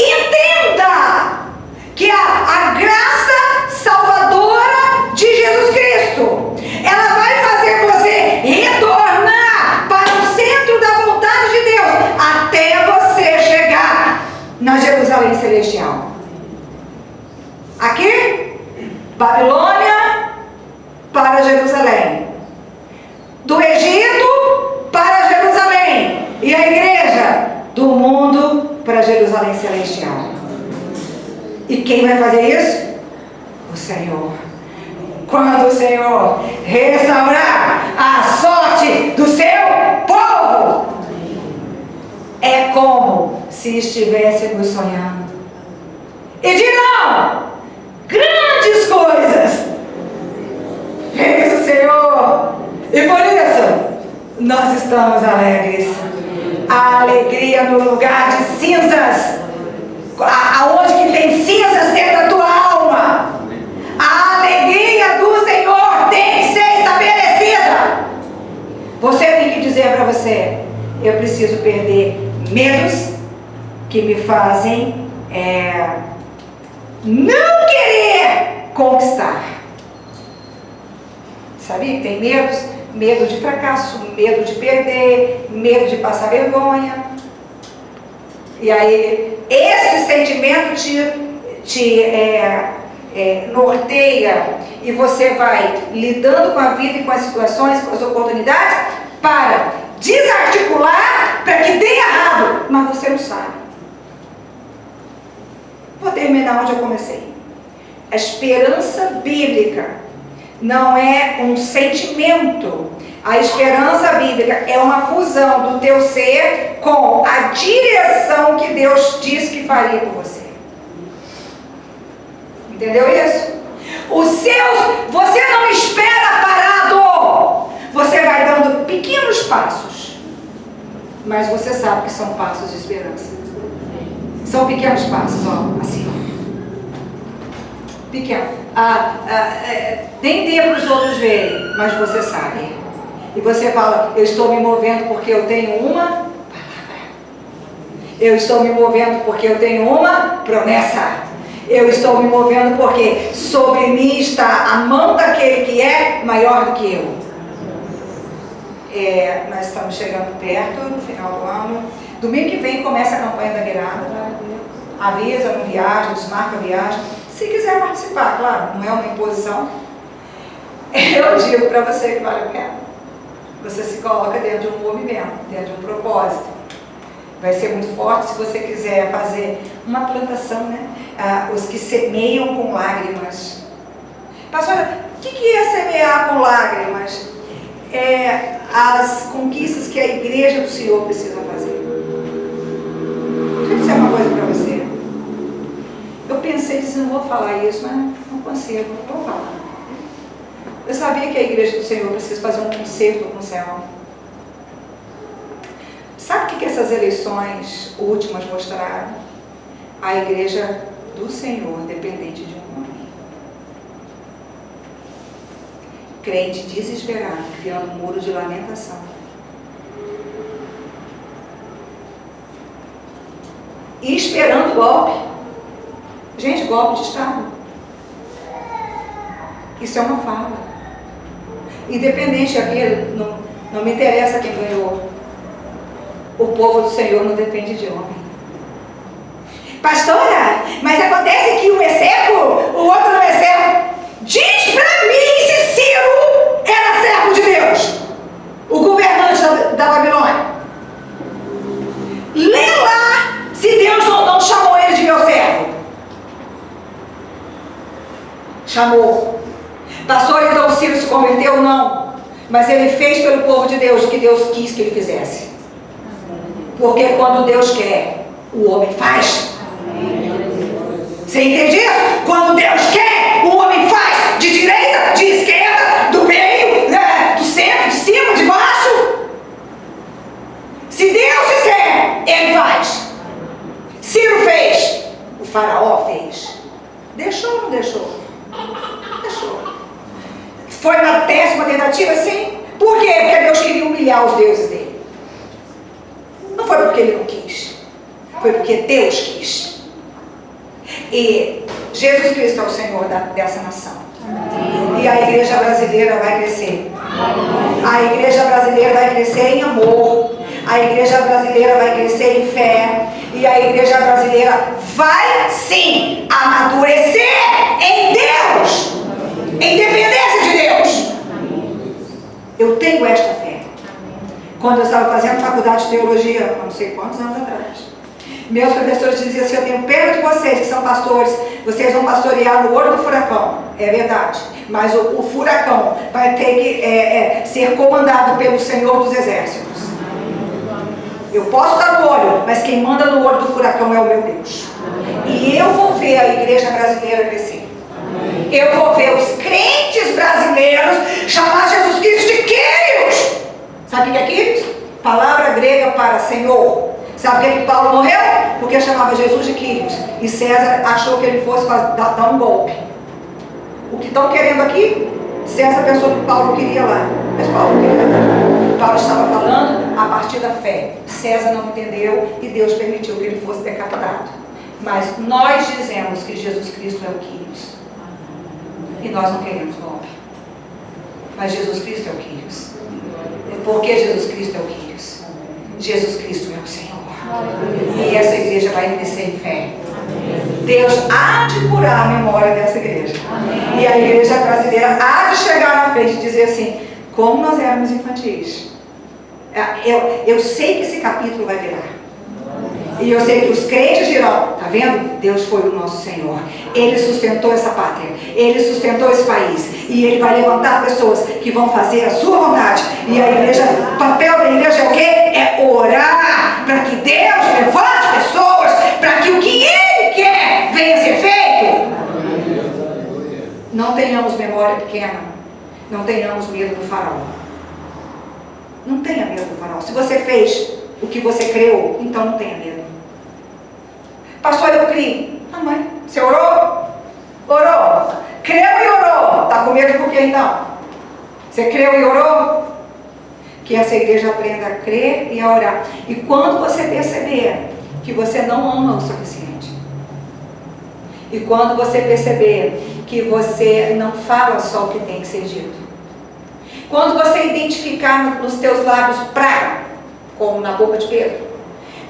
Entenda que a graça salvadora de Jesus Cristo, ela vai fazer você retornar para o centro da vontade de Deus, até você chegar na Jerusalém Celestial. Aqui, Babilônia para Jerusalém, do Egito para Jerusalém, e a igreja do mundo para Jerusalém Celestial. E quem vai fazer isso? O Senhor. Quando o Senhor restaurar a sorte do seu povo, é como se estivéssemos sonhando. E dirão grandes coisas fez o Senhor, e por isso nós estamos alegres. A alegria no lugar de cinzas, aonde que tem cinzas dentro da tua alma, a alegria do Senhor tem que ser estabelecida. Você tem que dizer para você: eu preciso perder medos que me fazem não querer conquistar. Sabia que tem medos? Medo de fracasso, medo de perder, medo de passar vergonha. E aí, esse sentimento te norteia, e você vai lidando com a vida e com as situações, com as oportunidades, para desarticular, para que dê errado, mas você não sabe. Vou terminar onde eu comecei. A esperança bíblica não é um sentimento. A esperança bíblica é uma fusão do teu ser com a direção que Deus disse que faria por você. Entendeu isso? Você não espera parado. Você vai dando pequenos passos, mas você sabe que são passos de esperança. São pequenos passos, ó, assim, ó. Pequeno. Nem dê para os outros verem, mas você sabe. E você fala: eu estou me movendo porque eu tenho uma palavra. Eu estou me movendo porque eu tenho uma promessa. Eu estou me movendo porque sobre mim está a mão daquele que é maior do que eu. Nós estamos chegando perto, no final do ano. Domingo que vem começa a campanha da virada. Avisa, não viaja, desmarca a viagem. Se quiser participar, claro, não é uma imposição. Eu digo para você que vale a pena. Você se coloca dentro de um movimento, dentro de um propósito. Vai ser muito forte se você quiser fazer uma plantação, né? Os que semeiam com lágrimas. Pastora, o que é semear com lágrimas? As conquistas que a igreja do Senhor precisa fazer. Deixa eu dizer uma coisa para você. disse, não vou falar isso, mas não consigo, não vou falar. Eu sabia que a igreja do Senhor precisa fazer um concerto com o céu. Sabe o que essas eleições últimas mostraram? A igreja do Senhor dependente de um homem. Crente desesperado, criando um muro de lamentação. E esperando golpe. Gente, golpe de Estado. Isso é uma fala. Independente aqui, não me interessa quem ganhou. O povo do Senhor não depende de homem. Pastora, mas acontece que um é servo, o outro não é servo. Diz pra mim se Ciro era servo de Deus, o governante da Babilônia. Lê lá se Deus não chamou ele de meu servo. Chamou. Pastor, então o Ciro se converteu? Não. Mas ele fez pelo povo de Deus o que Deus quis que ele fizesse. Porque quando Deus quer, o homem faz. Você entende isso? Quando Deus quer, o homem faz. De direita, de esquerda, do meio, do centro, de cima, de baixo. Se Deus disser, ele faz. Ciro fez. O faraó fez. Deixou ou não deixou? Deixou. Foi na 10ª tentativa? Sim. Por quê? Porque Deus queria humilhar os deuses dele. Não foi porque ele não quis. Foi porque Deus quis. E Jesus Cristo é o Senhor dessa nação. E a igreja brasileira vai crescer. A igreja brasileira vai crescer em amor. A igreja brasileira vai crescer em fé. E a igreja brasileira vai sim amadurecer em Deus. Em dependência de Deus. Eu tenho esta fé. Quando eu estava fazendo faculdade de teologia, não sei quantos anos atrás, meus professores diziam assim, eu tenho pena de vocês que são pastores, vocês vão pastorear no olho do furacão. É verdade, mas o furacão vai ter que ser comandado pelo Senhor dos Exércitos. Eu posso estar no olho, mas quem manda no olho do furacão é o meu Deus. E eu vou ver a igreja brasileira crescer. Eu vou ver os crentes brasileiros chamar Jesus Cristo de Kyrios. Sabe o que é Kyrios? Palavra grega para Senhor. Sabe por que Paulo morreu? Porque chamava Jesus de Kyrios. E César achou que ele fosse dar um golpe. O que estão querendo aqui? César pensou que Paulo queria lá. Mas Paulo não queria lá. Paulo estava falando a partir da fé. César não entendeu e Deus permitiu que ele fosse decapitado. Mas nós dizemos que Jesus Cristo é o Kyrios. E nós não queremos golpe. Mas Jesus Cristo é o Kyrios. Por que Jesus Cristo é o Kyrios? Jesus Cristo é o Senhor. E essa igreja vai crescer em fé. Deus há de curar a memória dessa igreja. E a igreja brasileira há de chegar na frente e dizer assim, como nós éramos infantis. Eu sei que esse capítulo vai virar. E eu sei que os crentes dirão, tá vendo? Deus foi o nosso Senhor. Ele sustentou essa pátria. Ele sustentou esse país. E Ele vai levantar pessoas que vão fazer a sua vontade. E a igreja, o papel da igreja é o quê? É orar para que Deus levante pessoas, para que o que Ele quer venha a ser feito. Não tenhamos memória pequena. Não tenhamos medo do faraó. Não tenha medo do faraó. Se você fez o que você creu, então não tenha medo. Pastor, eu criei. Ah, mãe, você orou? Orou. Creu e orou. Está com medo por quê então? Você creu e orou? Que essa igreja aprenda a crer e a orar. E quando você perceber que você não ama o suficiente, e quando você perceber que você não fala só o que tem que ser dito, quando você identificar nos teus lábios praga, como na boca de Pedro,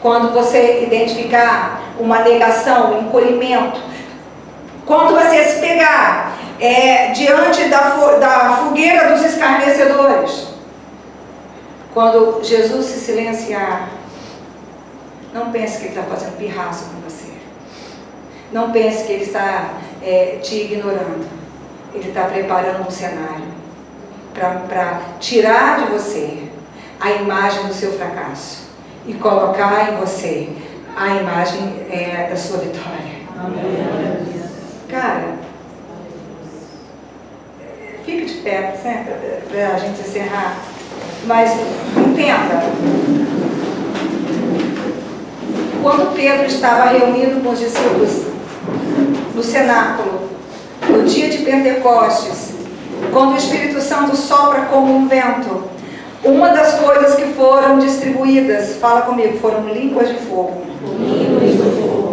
quando você identificar uma negação, um encolhimento, quando você se pegar diante da fogueira dos escarnecedores, quando Jesus se silenciar, não pense que Ele está fazendo pirraça com você. Não pense que Ele está te ignorando. Ele está preparando um cenário para tirar de você a imagem do seu fracasso e colocar em você a imagem da sua vitória. Amém. Cara, fica de pé, sempre, para a gente encerrar. Mas entenda, quando Pedro estava reunido com os discípulos no cenáculo, no dia de Pentecostes, quando o Espírito Santo sopra como um vento, uma das coisas que foram distribuídas, fala comigo, foram línguas de fogo. Línguas de fogo.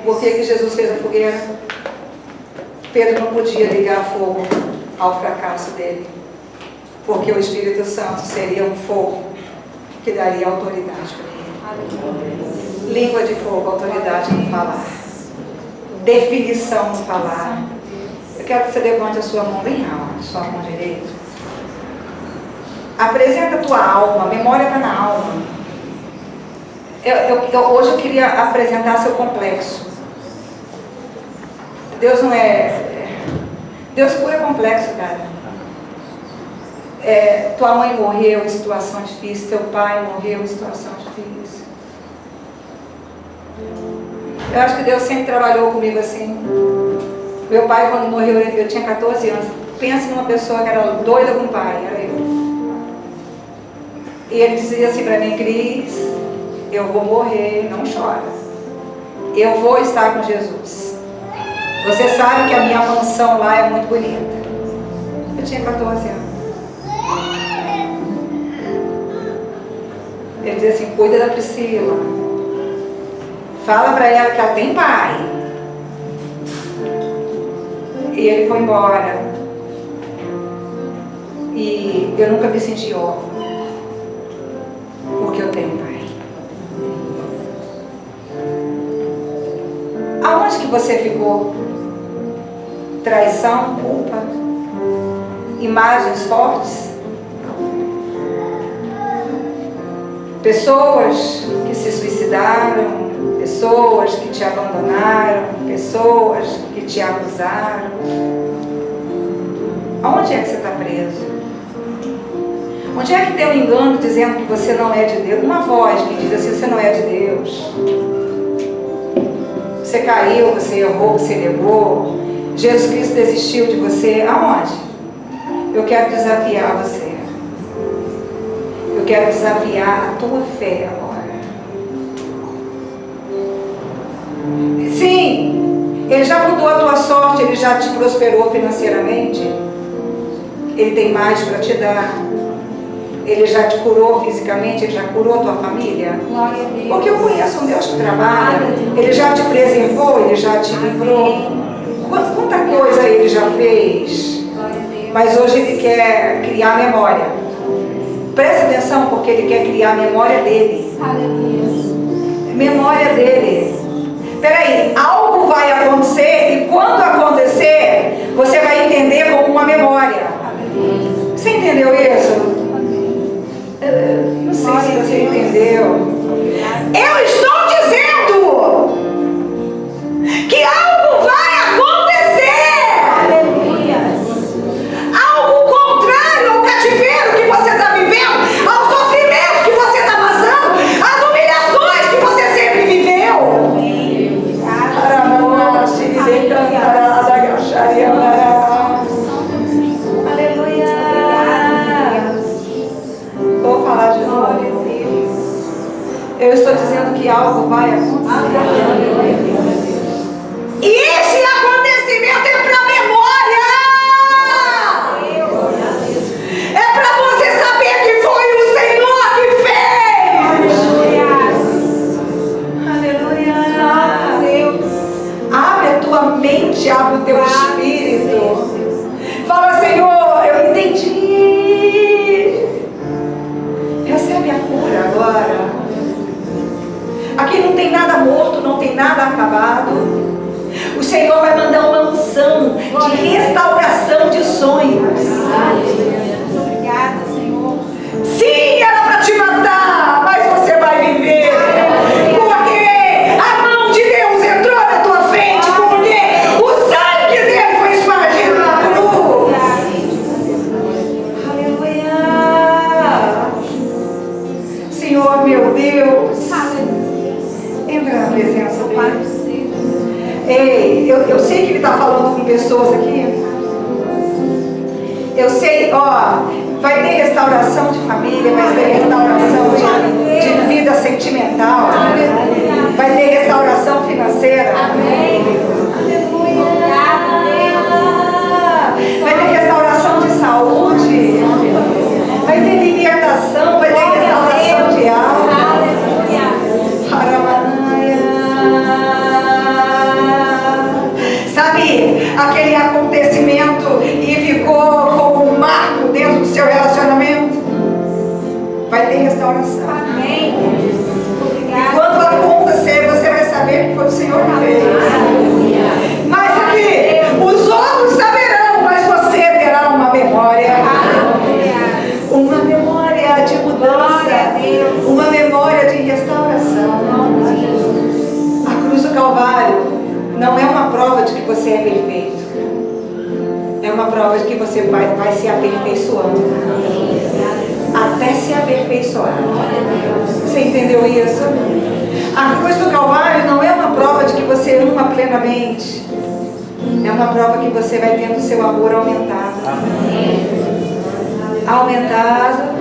Por que Jesus fez a fogueira? Pedro não podia ligar fogo ao fracasso dele, porque o Espírito Santo seria um fogo que daria autoridade para ele. Língua de fogo, autoridade no falar, definição no falar. Eu quero que você levante a sua mão bem alta, sua mão direita. Apresenta a tua alma, a memória está na alma. Hoje eu queria apresentar seu complexo. Deus não Deus cura complexo, cara. Tua mãe morreu em situação difícil, teu pai morreu em situação difícil. Eu acho que Deus sempre trabalhou comigo assim. Meu pai, quando morreu, eu tinha 14 anos. Pensa numa pessoa que era doida com o pai, era eu. E ele dizia assim para mim: Cris, eu vou morrer, não chora. Eu vou estar com Jesus. Você sabe que a minha mansão lá é muito bonita. Eu tinha 14 anos. Ele dizia assim: cuida da Priscila. Fala para ela que ela tem pai. E ele foi embora. E eu nunca me senti órfã, porque eu tenho pai. Aonde que você ficou? Traição, culpa, imagens fortes, pessoas que se suicidaram, pessoas que te abandonaram, pessoas que te acusaram. Aonde é que você está preso? Onde é que tem um engano dizendo que você não é de Deus? Uma voz que diz assim: você não é de Deus. Você caiu, você errou, você negou. Jesus Cristo desistiu de você. Aonde? Eu quero desafiar você. Eu quero desafiar a tua fé agora. Sim, Ele já mudou a tua sorte, Ele já te prosperou financeiramente. Ele tem mais para te dar. Ele já te curou fisicamente, Ele já curou a tua família. Porque eu conheço um Deus que trabalha. Ele já te preservou, Ele já te livrou. Quanta coisa Ele já fez. Mas hoje Ele quer criar memória. Presta atenção, porque Ele quer criar a memória dele. Memória dele. Peraí, algo vai acontecer e quando acontecer, você vai entender como uma memória. Você entendeu isso? Não sei se você entendeu. Eu estou dizendo que algo vai acontecer. Algo contrário ao cativeiro que você está vivendo, ao sofrimento que você está passando, às humilhações que você sempre viveu. Aleluia. Vou falar de novo. Eu estou dizendo que algo vai acontecer. E esse acontecimento é para memória. É para você saber que foi o Senhor que fez. Aleluia. Abre a tua mente, abre o teu espírito. Fala: Senhor, eu entendi. Recebe a cura agora. Aqui não tem nada morto, não tem nada acabado. O Senhor vai mandar uma unção de restauração de sonhos. Obrigada, Senhor. Sim, era para te matar, mas você vai viver. Porque a mão de Deus entrou na tua frente. Porque o sangue dele foi espargido na cruz. Aleluia. Senhor, meu Deus, entra na presença dele. Ei, eu sei que ele está falando com pessoas aqui. Eu sei, ó, vai ter restauração de família, vai ter restauração de vida sentimental, vai ter restauração financeira, vai ter restauração de saúde, vai ter libertação, vai ter restauração de alma. Sabe, aquele acontecimento e ficou como um marco dentro do seu relacionamento, vai ter restauração. Amém. E quando acontecer, você vai saber que foi o Senhor que fez. Mas aqui, os outros saberão, mas você terá uma memória. Uma memória de mudança, uma memória de restauração. A cruz do Calvário não é uma prova de que você é perfeito. É uma prova de que você vai se aperfeiçoando. Até se aperfeiçoar. Você entendeu isso? A cruz do Calvário não é uma prova de que você ama plenamente. É uma prova que você vai tendo seu amor aumentado. Aumentado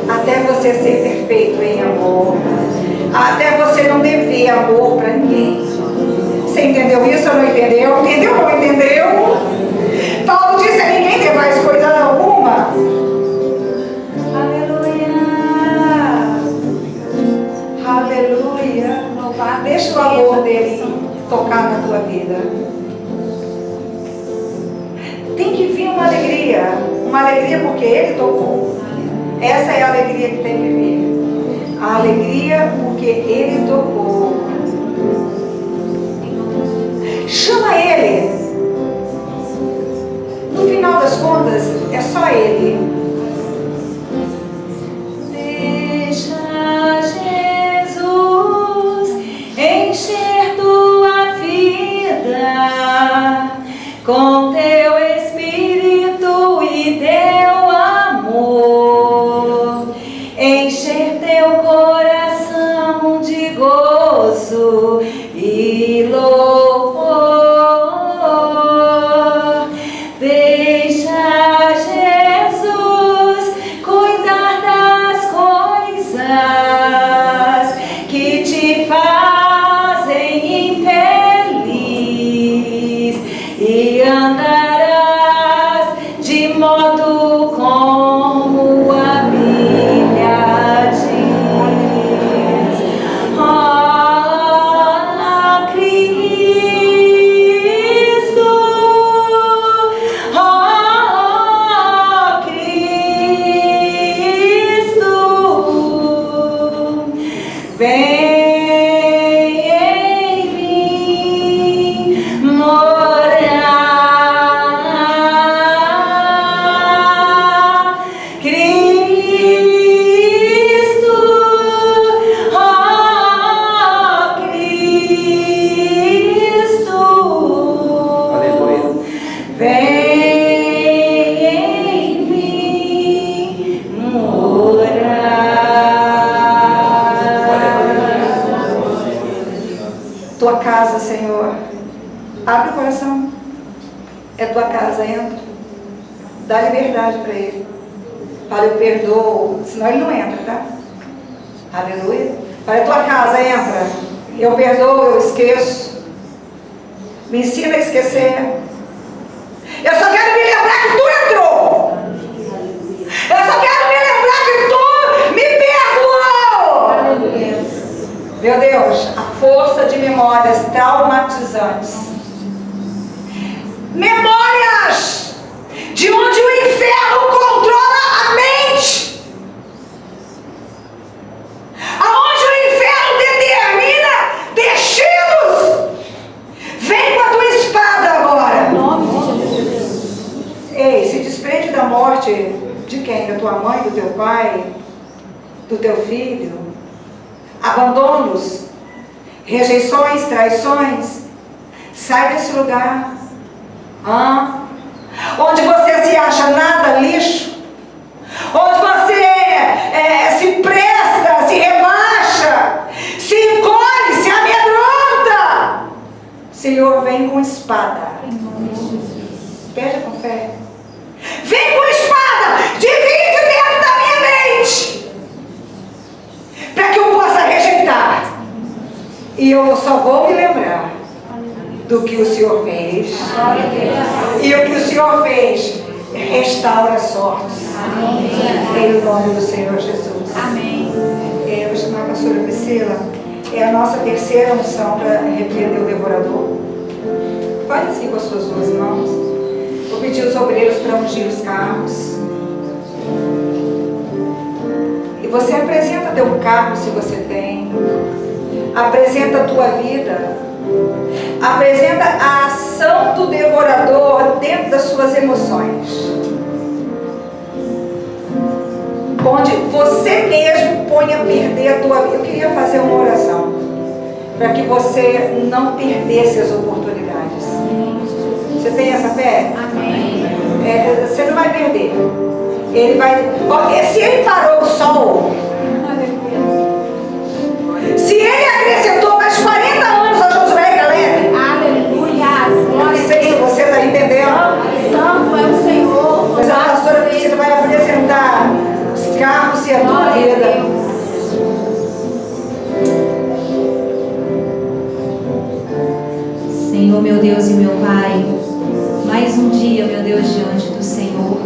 até você ser perfeito em amor. Até você não dever amor para ninguém. Você entendeu isso ou não entendeu? Entendeu ou não entendeu? Paulo disse a ninguém devais coisa alguma. Aleluia. Aleluia. Deixa o amor dele tocar na tua vida. Tem que vir uma alegria. Uma alegria porque ele tocou. Essa é a alegria que tem que vir. A alegria porque ele tocou. Chama ele. No final das contas, é só ele. Deixa Jesus encher tua vida com teu Espírito e teu amor. Encher teu coração de gozo e louvor. Deixa Jesus cuidar das coisas que te fazem infeliz e andarás de modo como a Bíblia diz. Tua casa, Senhor, abre o coração. É tua casa, entra. Dá liberdade para ele. Fala, eu perdoo, senão ele não entra, tá? Aleluia. Fala, é tua casa, entra. Eu perdoo, eu esqueço. Me ensina a esquecer. Eu só quero me lembrar que tu entrou. Eu só quero me lembrar que tu me perdoou. Meu Deus, a força de memórias traumatizantes. Memórias de onde o inferno controla a mente. Aonde o inferno determina destinos. Vem com a tua espada agora. Ei, se desprende da morte de quem? Da tua mãe, do teu pai, do teu filho. Abandonos, rejeições, traições. Sai desse lugar. Onde você se acha nada, lixo. Onde você se presta, se rebaixa, se encolhe, se amedronta. Senhor, vem com espada. Pede com fé. Vem com espada, divide dentro da minha mente, para que eu possa rejeitar. E eu só vou me lembrar do que o Senhor fez. E o que o Senhor fez restaura sortes. Em nome do Senhor Jesus. Amém. Eu vou chamar a pastora Priscila. É a nossa terceira unção para repreender o devorador. Faz assim com as suas duas mãos. Vou pedir os obreiros para ungir os carros. E você apresenta teu carro, se você tem. Apresenta a tua vida. Apresenta a ação do devorador dentro das suas emoções. Onde você mesmo põe a perder a tua vida. Eu queria fazer uma oração para que você não perdesse as oportunidades. Você tem essa fé? Amém. Você não vai perder. Ele vai. Se ele parou o sol, se ele acrescentou mais 40 anos a Josué e Caleb, Aleluia. eu não sei se você está entendendo. Santo é o Senhor. Mas a pastora Priscila vai apresentar os carros e a tua vida. Senhor, meu Deus e meu Pai, mais um dia, meu Deus, diante do Senhor.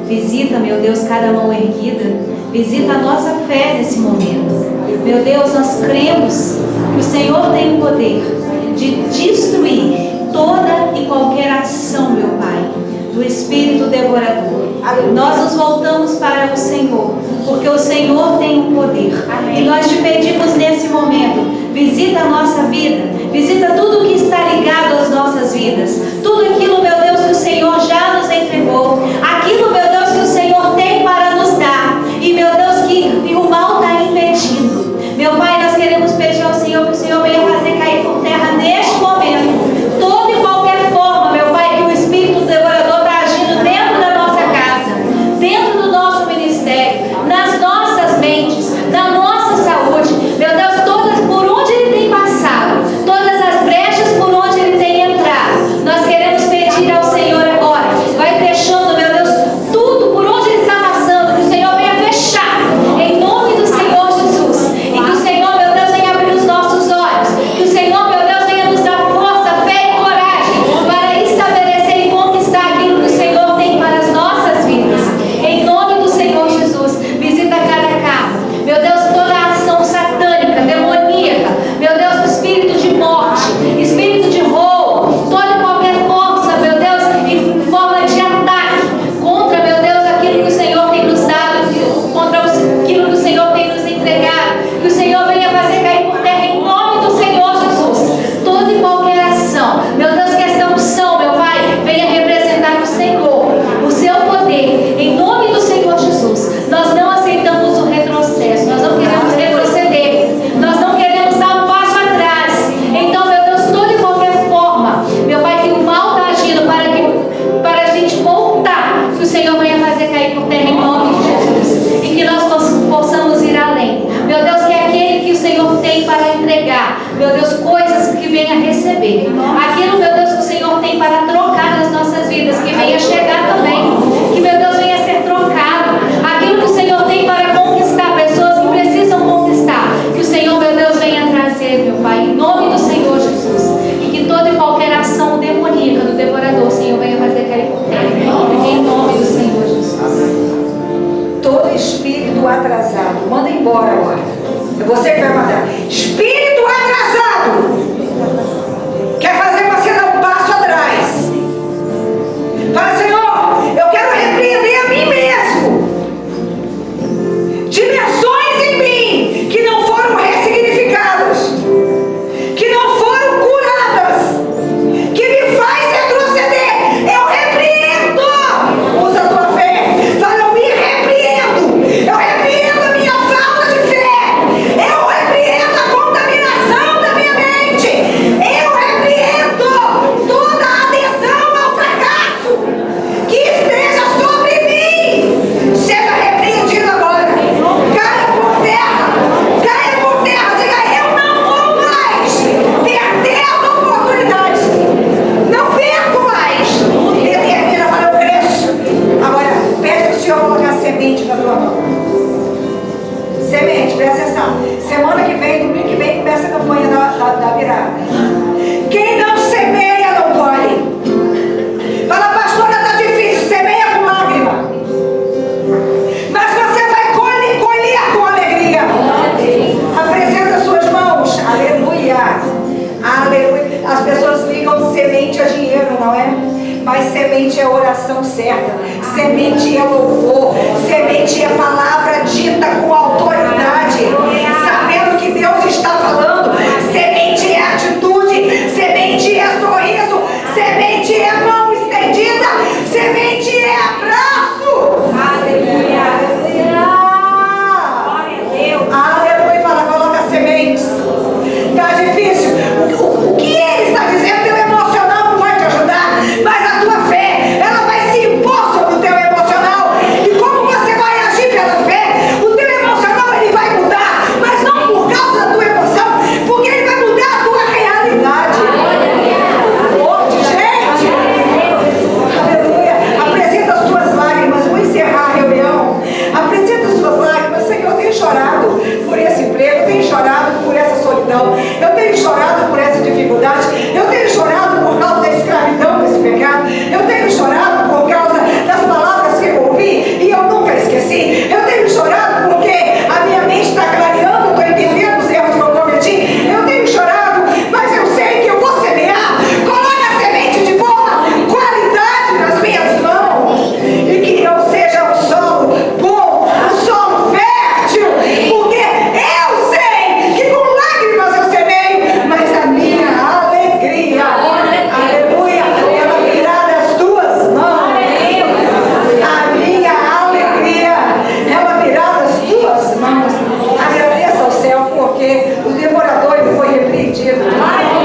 Visita, meu Deus, cada mão erguida. Visita a nossa fé nesse momento. Meu Deus, nós cremos que o Senhor tem o poder de destruir toda e qualquer ação, meu Pai, do espírito devorador. Nós nos voltamos para o Senhor, porque o Senhor tem o poder. E nós te pedimos nesse momento, visita a nossa vida, visita tudo que está ligado às nossas vidas, tudo aquilo, meu Deus, que o Senhor já nos entregou, aquilo, meu Deus, que o Senhor tem para nos dar, e, meu Deus, que o mal está impedindo. Meu Pai, nós queremos pedir ao Senhor que o Senhor venha fazer cair por terra neste momento, toda e qualquer forma, meu Pai, que o espírito devorador está agindo dentro da nossa casa, dentro do nosso ministério, nas nossas mentes, na nossa saúde, meu Deus, todas por onde ele tem passado, todas as brechas por onde ele tem entrado, nós queremos pedir ao Senhor agora, vai fechando, meu Deus, tudo por onde ele está passando, que o Senhor venha fechar, em nome do Senhor Jesus, e que o Senhor, meu Deus, venha abrir os nossos olhos, que o Senhor, meu Deus, venha nos dar força, fé e coragem, para estabelecer e conquistar aquilo que o Senhor tem para as nossas vidas, em nome do Senhor Jesus. Visita cada carro, meu Deus, toda a ação satânica, demoníaca, meu Deus, espírito de morte, espírito de roubo, toda e qualquer força, meu Deus, em forma de ataque contra, meu Deus, aquilo que o Senhor tem nos dado, contra aquilo que o Senhor tem nos entregado, que o Senhor venha fazer cair por terra em nome do Senhor Jesus, toda e qualquer ação, meu Deus, que esta unção, meu Pai, venha representar o Senhor, o seu poder, em nome do Senhor Jesus. Nós não aceitamos o retrocesso, nós não queremos retroceder, nós não queremos dar um passo atrás. Então, meu Deus, toda e qualquer forma, meu Pai, que o mal está agindo para a gente voltar, que o Senhor venha fazer cair por terra em nome de Jesus, e que nós possamos ir além. Meu Deus, que é aquele que o Senhor tem para entregar, meu Deus, coisas que venha receber, aquilo, meu Deus, que o Senhor tem para trocar nas nossas vidas, que venha chegar também, que, meu Deus, venha ser trocado, aquilo que o Senhor tem para conquistar, pessoas que precisam conquistar, que o Senhor, meu Deus, venha trazer, meu Pai, em nome do Senhor Jesus, e que toda e qualquer ação demoníaca do devorador, o Senhor venha fazer cair por terra, em nome do Senhor Jesus. Todo espírito atrasado, manda embora agora. É você que vai mandar. Espírito atrasado, quer fazer você dar um passo atrás. Fala, Senhor, eu quero repreender a mim mesmo. Dimensões em mim que não foram ressignificadas, que não foram curadas, que me faz retroceder. Eu repreendo. Usa a tua fé. Fala, eu me repreendo. Eu repreendo a minha falta de fé. Eu repreendo a contaminação. Aleluia. As pessoas ligam semente a dinheiro, não é? Mas semente é oração certa, semente é louvor, semente é palavra dita com autoridade, sabendo que Deus está falando. Semente é atitude, semente é sorriso, semente é mão estendida, semente é abraço. Aleluia. Aleluia. Fala, coloca sementes. Tá difícil. O que ele está dizendo? Teu emocional não vai te ajudar, mas a tua fé, ela vai se impor sobre o teu emocional. E como você vai agir pela fé, o teu emocional ele vai mudar, mas não por causa da tua emoção, porque ele vai mudar a tua realidade. Forte, gente. Aleluia. Apresenta as tuas lágrimas. Vou encerrar a reunião. Apresenta as tuas lágrimas. Senhor, eu tenho chorado por esse emprego, eu tenho chorado por essa solidão, eu tenho chorado por essa dificuldade, eu tenho chorado por causa da escravidão desse pecado, eu tenho chorado por causa das palavras que eu ouvi e eu nunca esqueci, eu tenho chorado porque a minha mente está clareando, eu estou entendendo os erros que eu cometi, eu tenho chorado, mas eu sei que eu vou semear. Coloque a semente de boa qualidade nas minhas mãos e que eu seja um solo bom, um solo fértil, porque eu sei que com lágrimas eu semeio, mas a minha alegria, aleluia, ela virá das tuas mãos. A minha alegria, ela virá das tuas mãos. Agradeça ao céu, porque o devorador ele foi repreendido.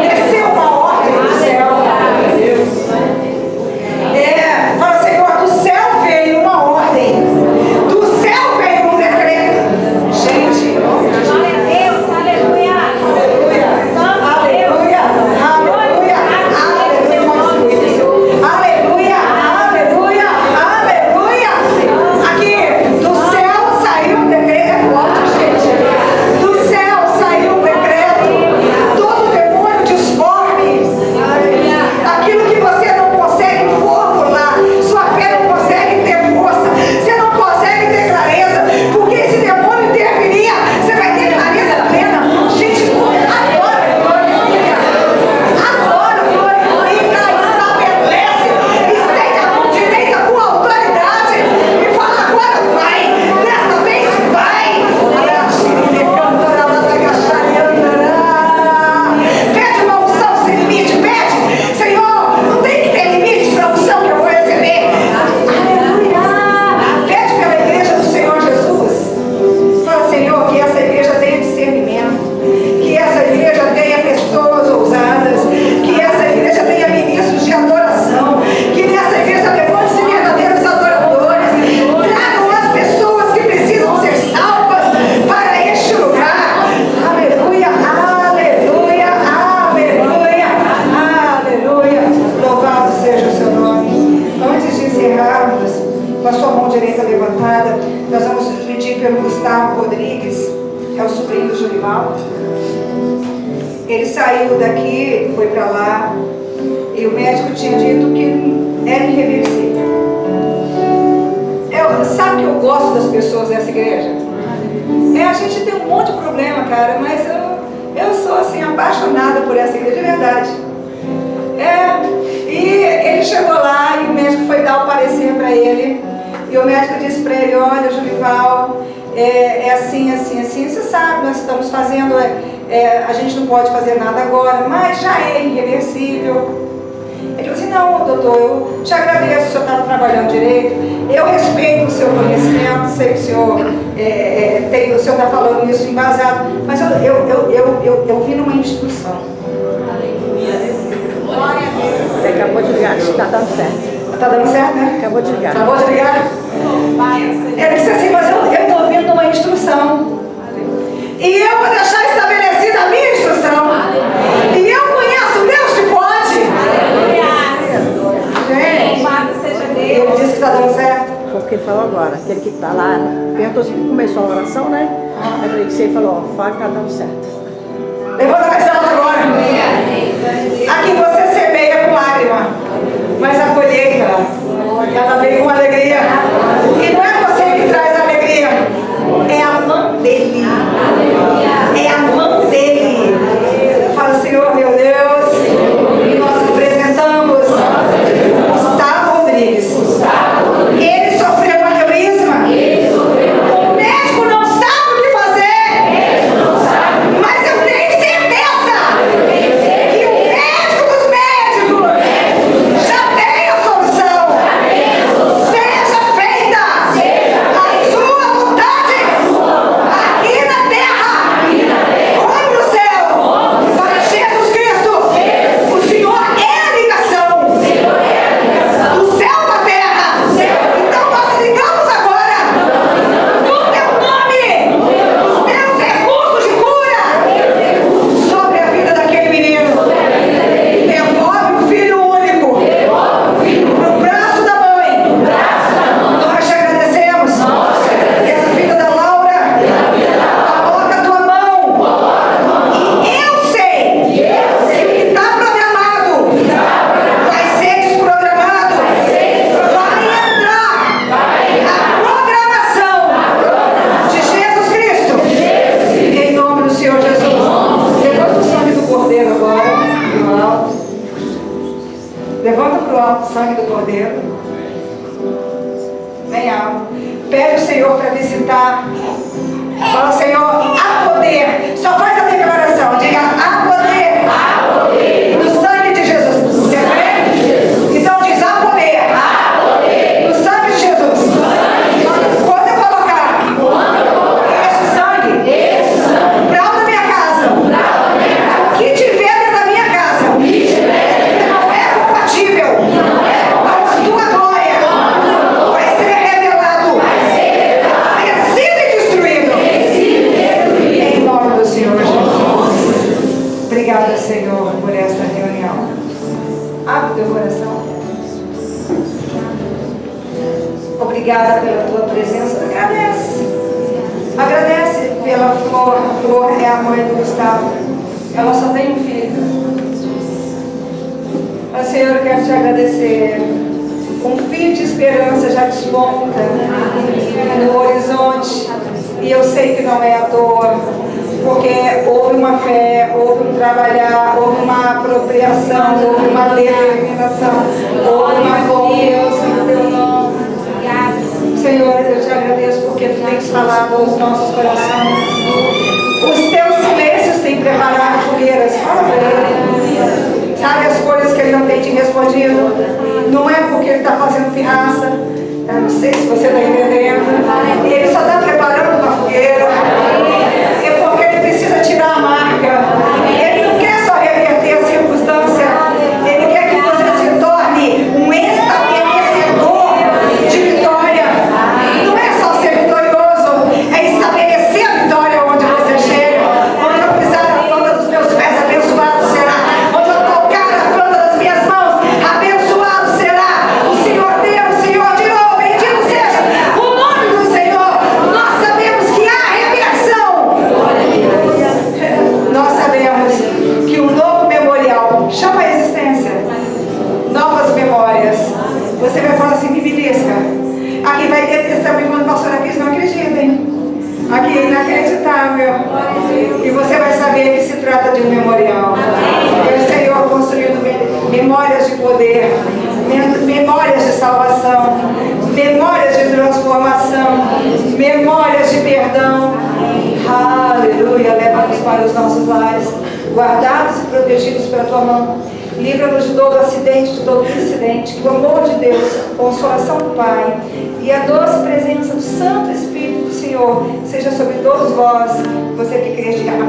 Desceu uma ordem do céu. Fala, Senhor, do céu veio uma ordem, do céu veio um decreto. Gente, aleluia, aleluia, aleluia, aleluia, aleluia, aleluia. Aqui, do céu saiu um decreto, é forte, gente. Do céu saiu um decreto. Todo demônio disforme, aquilo que você não consegue formular, sua fé não consegue ter força, você não consegue ter clareza, porque esse demônio interviria, você vai ter clareza plena. Gente, agora, glória, agora, glória, estabelece, estende a mão direita com autoridade e fala, agora vai, dessa vez vai. Pede uma unção sem limite, pede, Senhor, não tem que ter limite para a unção que eu vou receber. Aleluia. Pede pela igreja do Senhor Jesus. Fala, Senhor, que essa igreja tenha discernimento, que essa igreja tenha pessoas ousadas, que essa igreja tenha ministros de adoração, que nessa igreja levante-se verdadeiros adoradores, tragam as pessoas que precisam ser salvas para este lugar. Aleluia, aleluia, aleluia, aleluia. Louvado seja o seu nome. Antes de encerrarmos, com a sua mão direita levantada, nós vamos pedir pelo Gustavo Rodrigues, é o sobrinho do Jurival. Ele saiu daqui, foi para lá, e o médico tinha dito que era irreversível. Sabe que eu gosto das pessoas dessa igreja? A gente tem um monte de problema, cara, mas eu sou assim, apaixonada por essa igreja, de verdade. E ele chegou lá e o médico foi dar o parecer para ele. E o médico disse para ele, olha, Jurival, é assim, assim, assim. Você sabe, nós estamos fazendo, a gente não pode fazer nada agora, mas já é irreversível. Ele disse, não, doutor, eu te agradeço, o senhor estava trabalhando direito, eu respeito o seu conhecimento, sei que o senhor está falando isso embasado, mas eu vi numa instrução. Você acabou de ligar, está dando certo. Está dando certo, né? Acabou de ligar. Acabou de ligar? Ele disse assim, mas eu estou vendo uma instrução. E eu vou deixar estabelecida a minha instrução. E eu conheço Deus que pode. Gente, ele disse que está dando certo. Foi o que ele falou agora. Aquele que está lá, perguntou se começou a oração, né? Aí eu falei que você falou, fala que está dando certo. Levanta mais alto agora. Aqui você semeia com lágrima, mas a colheita, ela vem com alegria. E não é você que traz alegria, é a mão dele. É a mão dele. Fala, Senhor, meu Deus. Senhor, sangue do Cordeiro. Vem alma. Pede o Senhor para visitar. Fala, Senhor, há poder. Só faz a declaração. Diga, há poder. Há poder. No sangue de Jesus. Você crê? Então diz, há poder. Há poder. No sangue de Jesus. Quando eu colocar esse sangue para da minha casa, o que tiver dentro da minha casa, não é compatível com a tua glória, vai ser revelado, vencido e destruído. Em nome do Senhor Jesus. Obrigada, Senhor, por esta reunião. Abre teu coração. Obrigada pela tua presença. Agradece. Agradece pela Flor. A Flor é a mãe do Gustavo. Ela só tem um filho. Mas, Senhor, eu quero te agradecer. Um fio de esperança já desponta no horizonte. E eu sei que não é à toa. Porque houve uma fé, houve um trabalhar, houve uma apropriação, houve uma determinação, houve uma confiança no teu nome. Senhor, eu te agradeço porque tu tens falado aos nossos corações. Os teus silêncios têm preparado fogueiras. Fala para ele. Sabe as coisas que ele não tem te respondido? Não é porque ele está fazendo pirraça. Eu não sei se você está entendendo. E ele só está preparando uma fogueira. É porque ele precisa tirar a marca. Ele não quer só reverter a circunstância. Ele quer que você se torne um estabelecedor de vitória. Não é só ser vitorioso, é estabelecer a vitória onde você chega. Onde eu pisar a planta dos meus pés, abençoado será. Onde eu tocar a planta das minhas mãos, abençoado será. O Senhor Deus, o Senhor de novo, bendito seja o nome do Senhor. Nós sabemos que há reversão. Nós sabemos que um novo memorial chama a existência. Novas memórias. Você vai falar assim, me belisca. Aqui vai ter testemunho quando o pastor Cris não acredita, hein? Aqui é inacreditável. E você vai saber que se trata de um memorial. E o Senhor construindo memórias de poder, memórias de salvação, memórias de transformação, memórias de perdão. Aleluia, leva-nos para os nossos lares, guardados e protegidos pela tua mão. Livra-nos de todo acidente, de todo incidente. Que o amor de Deus, a consolação do Pai e a doce presença do Santo Espírito do Senhor seja sobre todos vós. Você que crê, diga amém.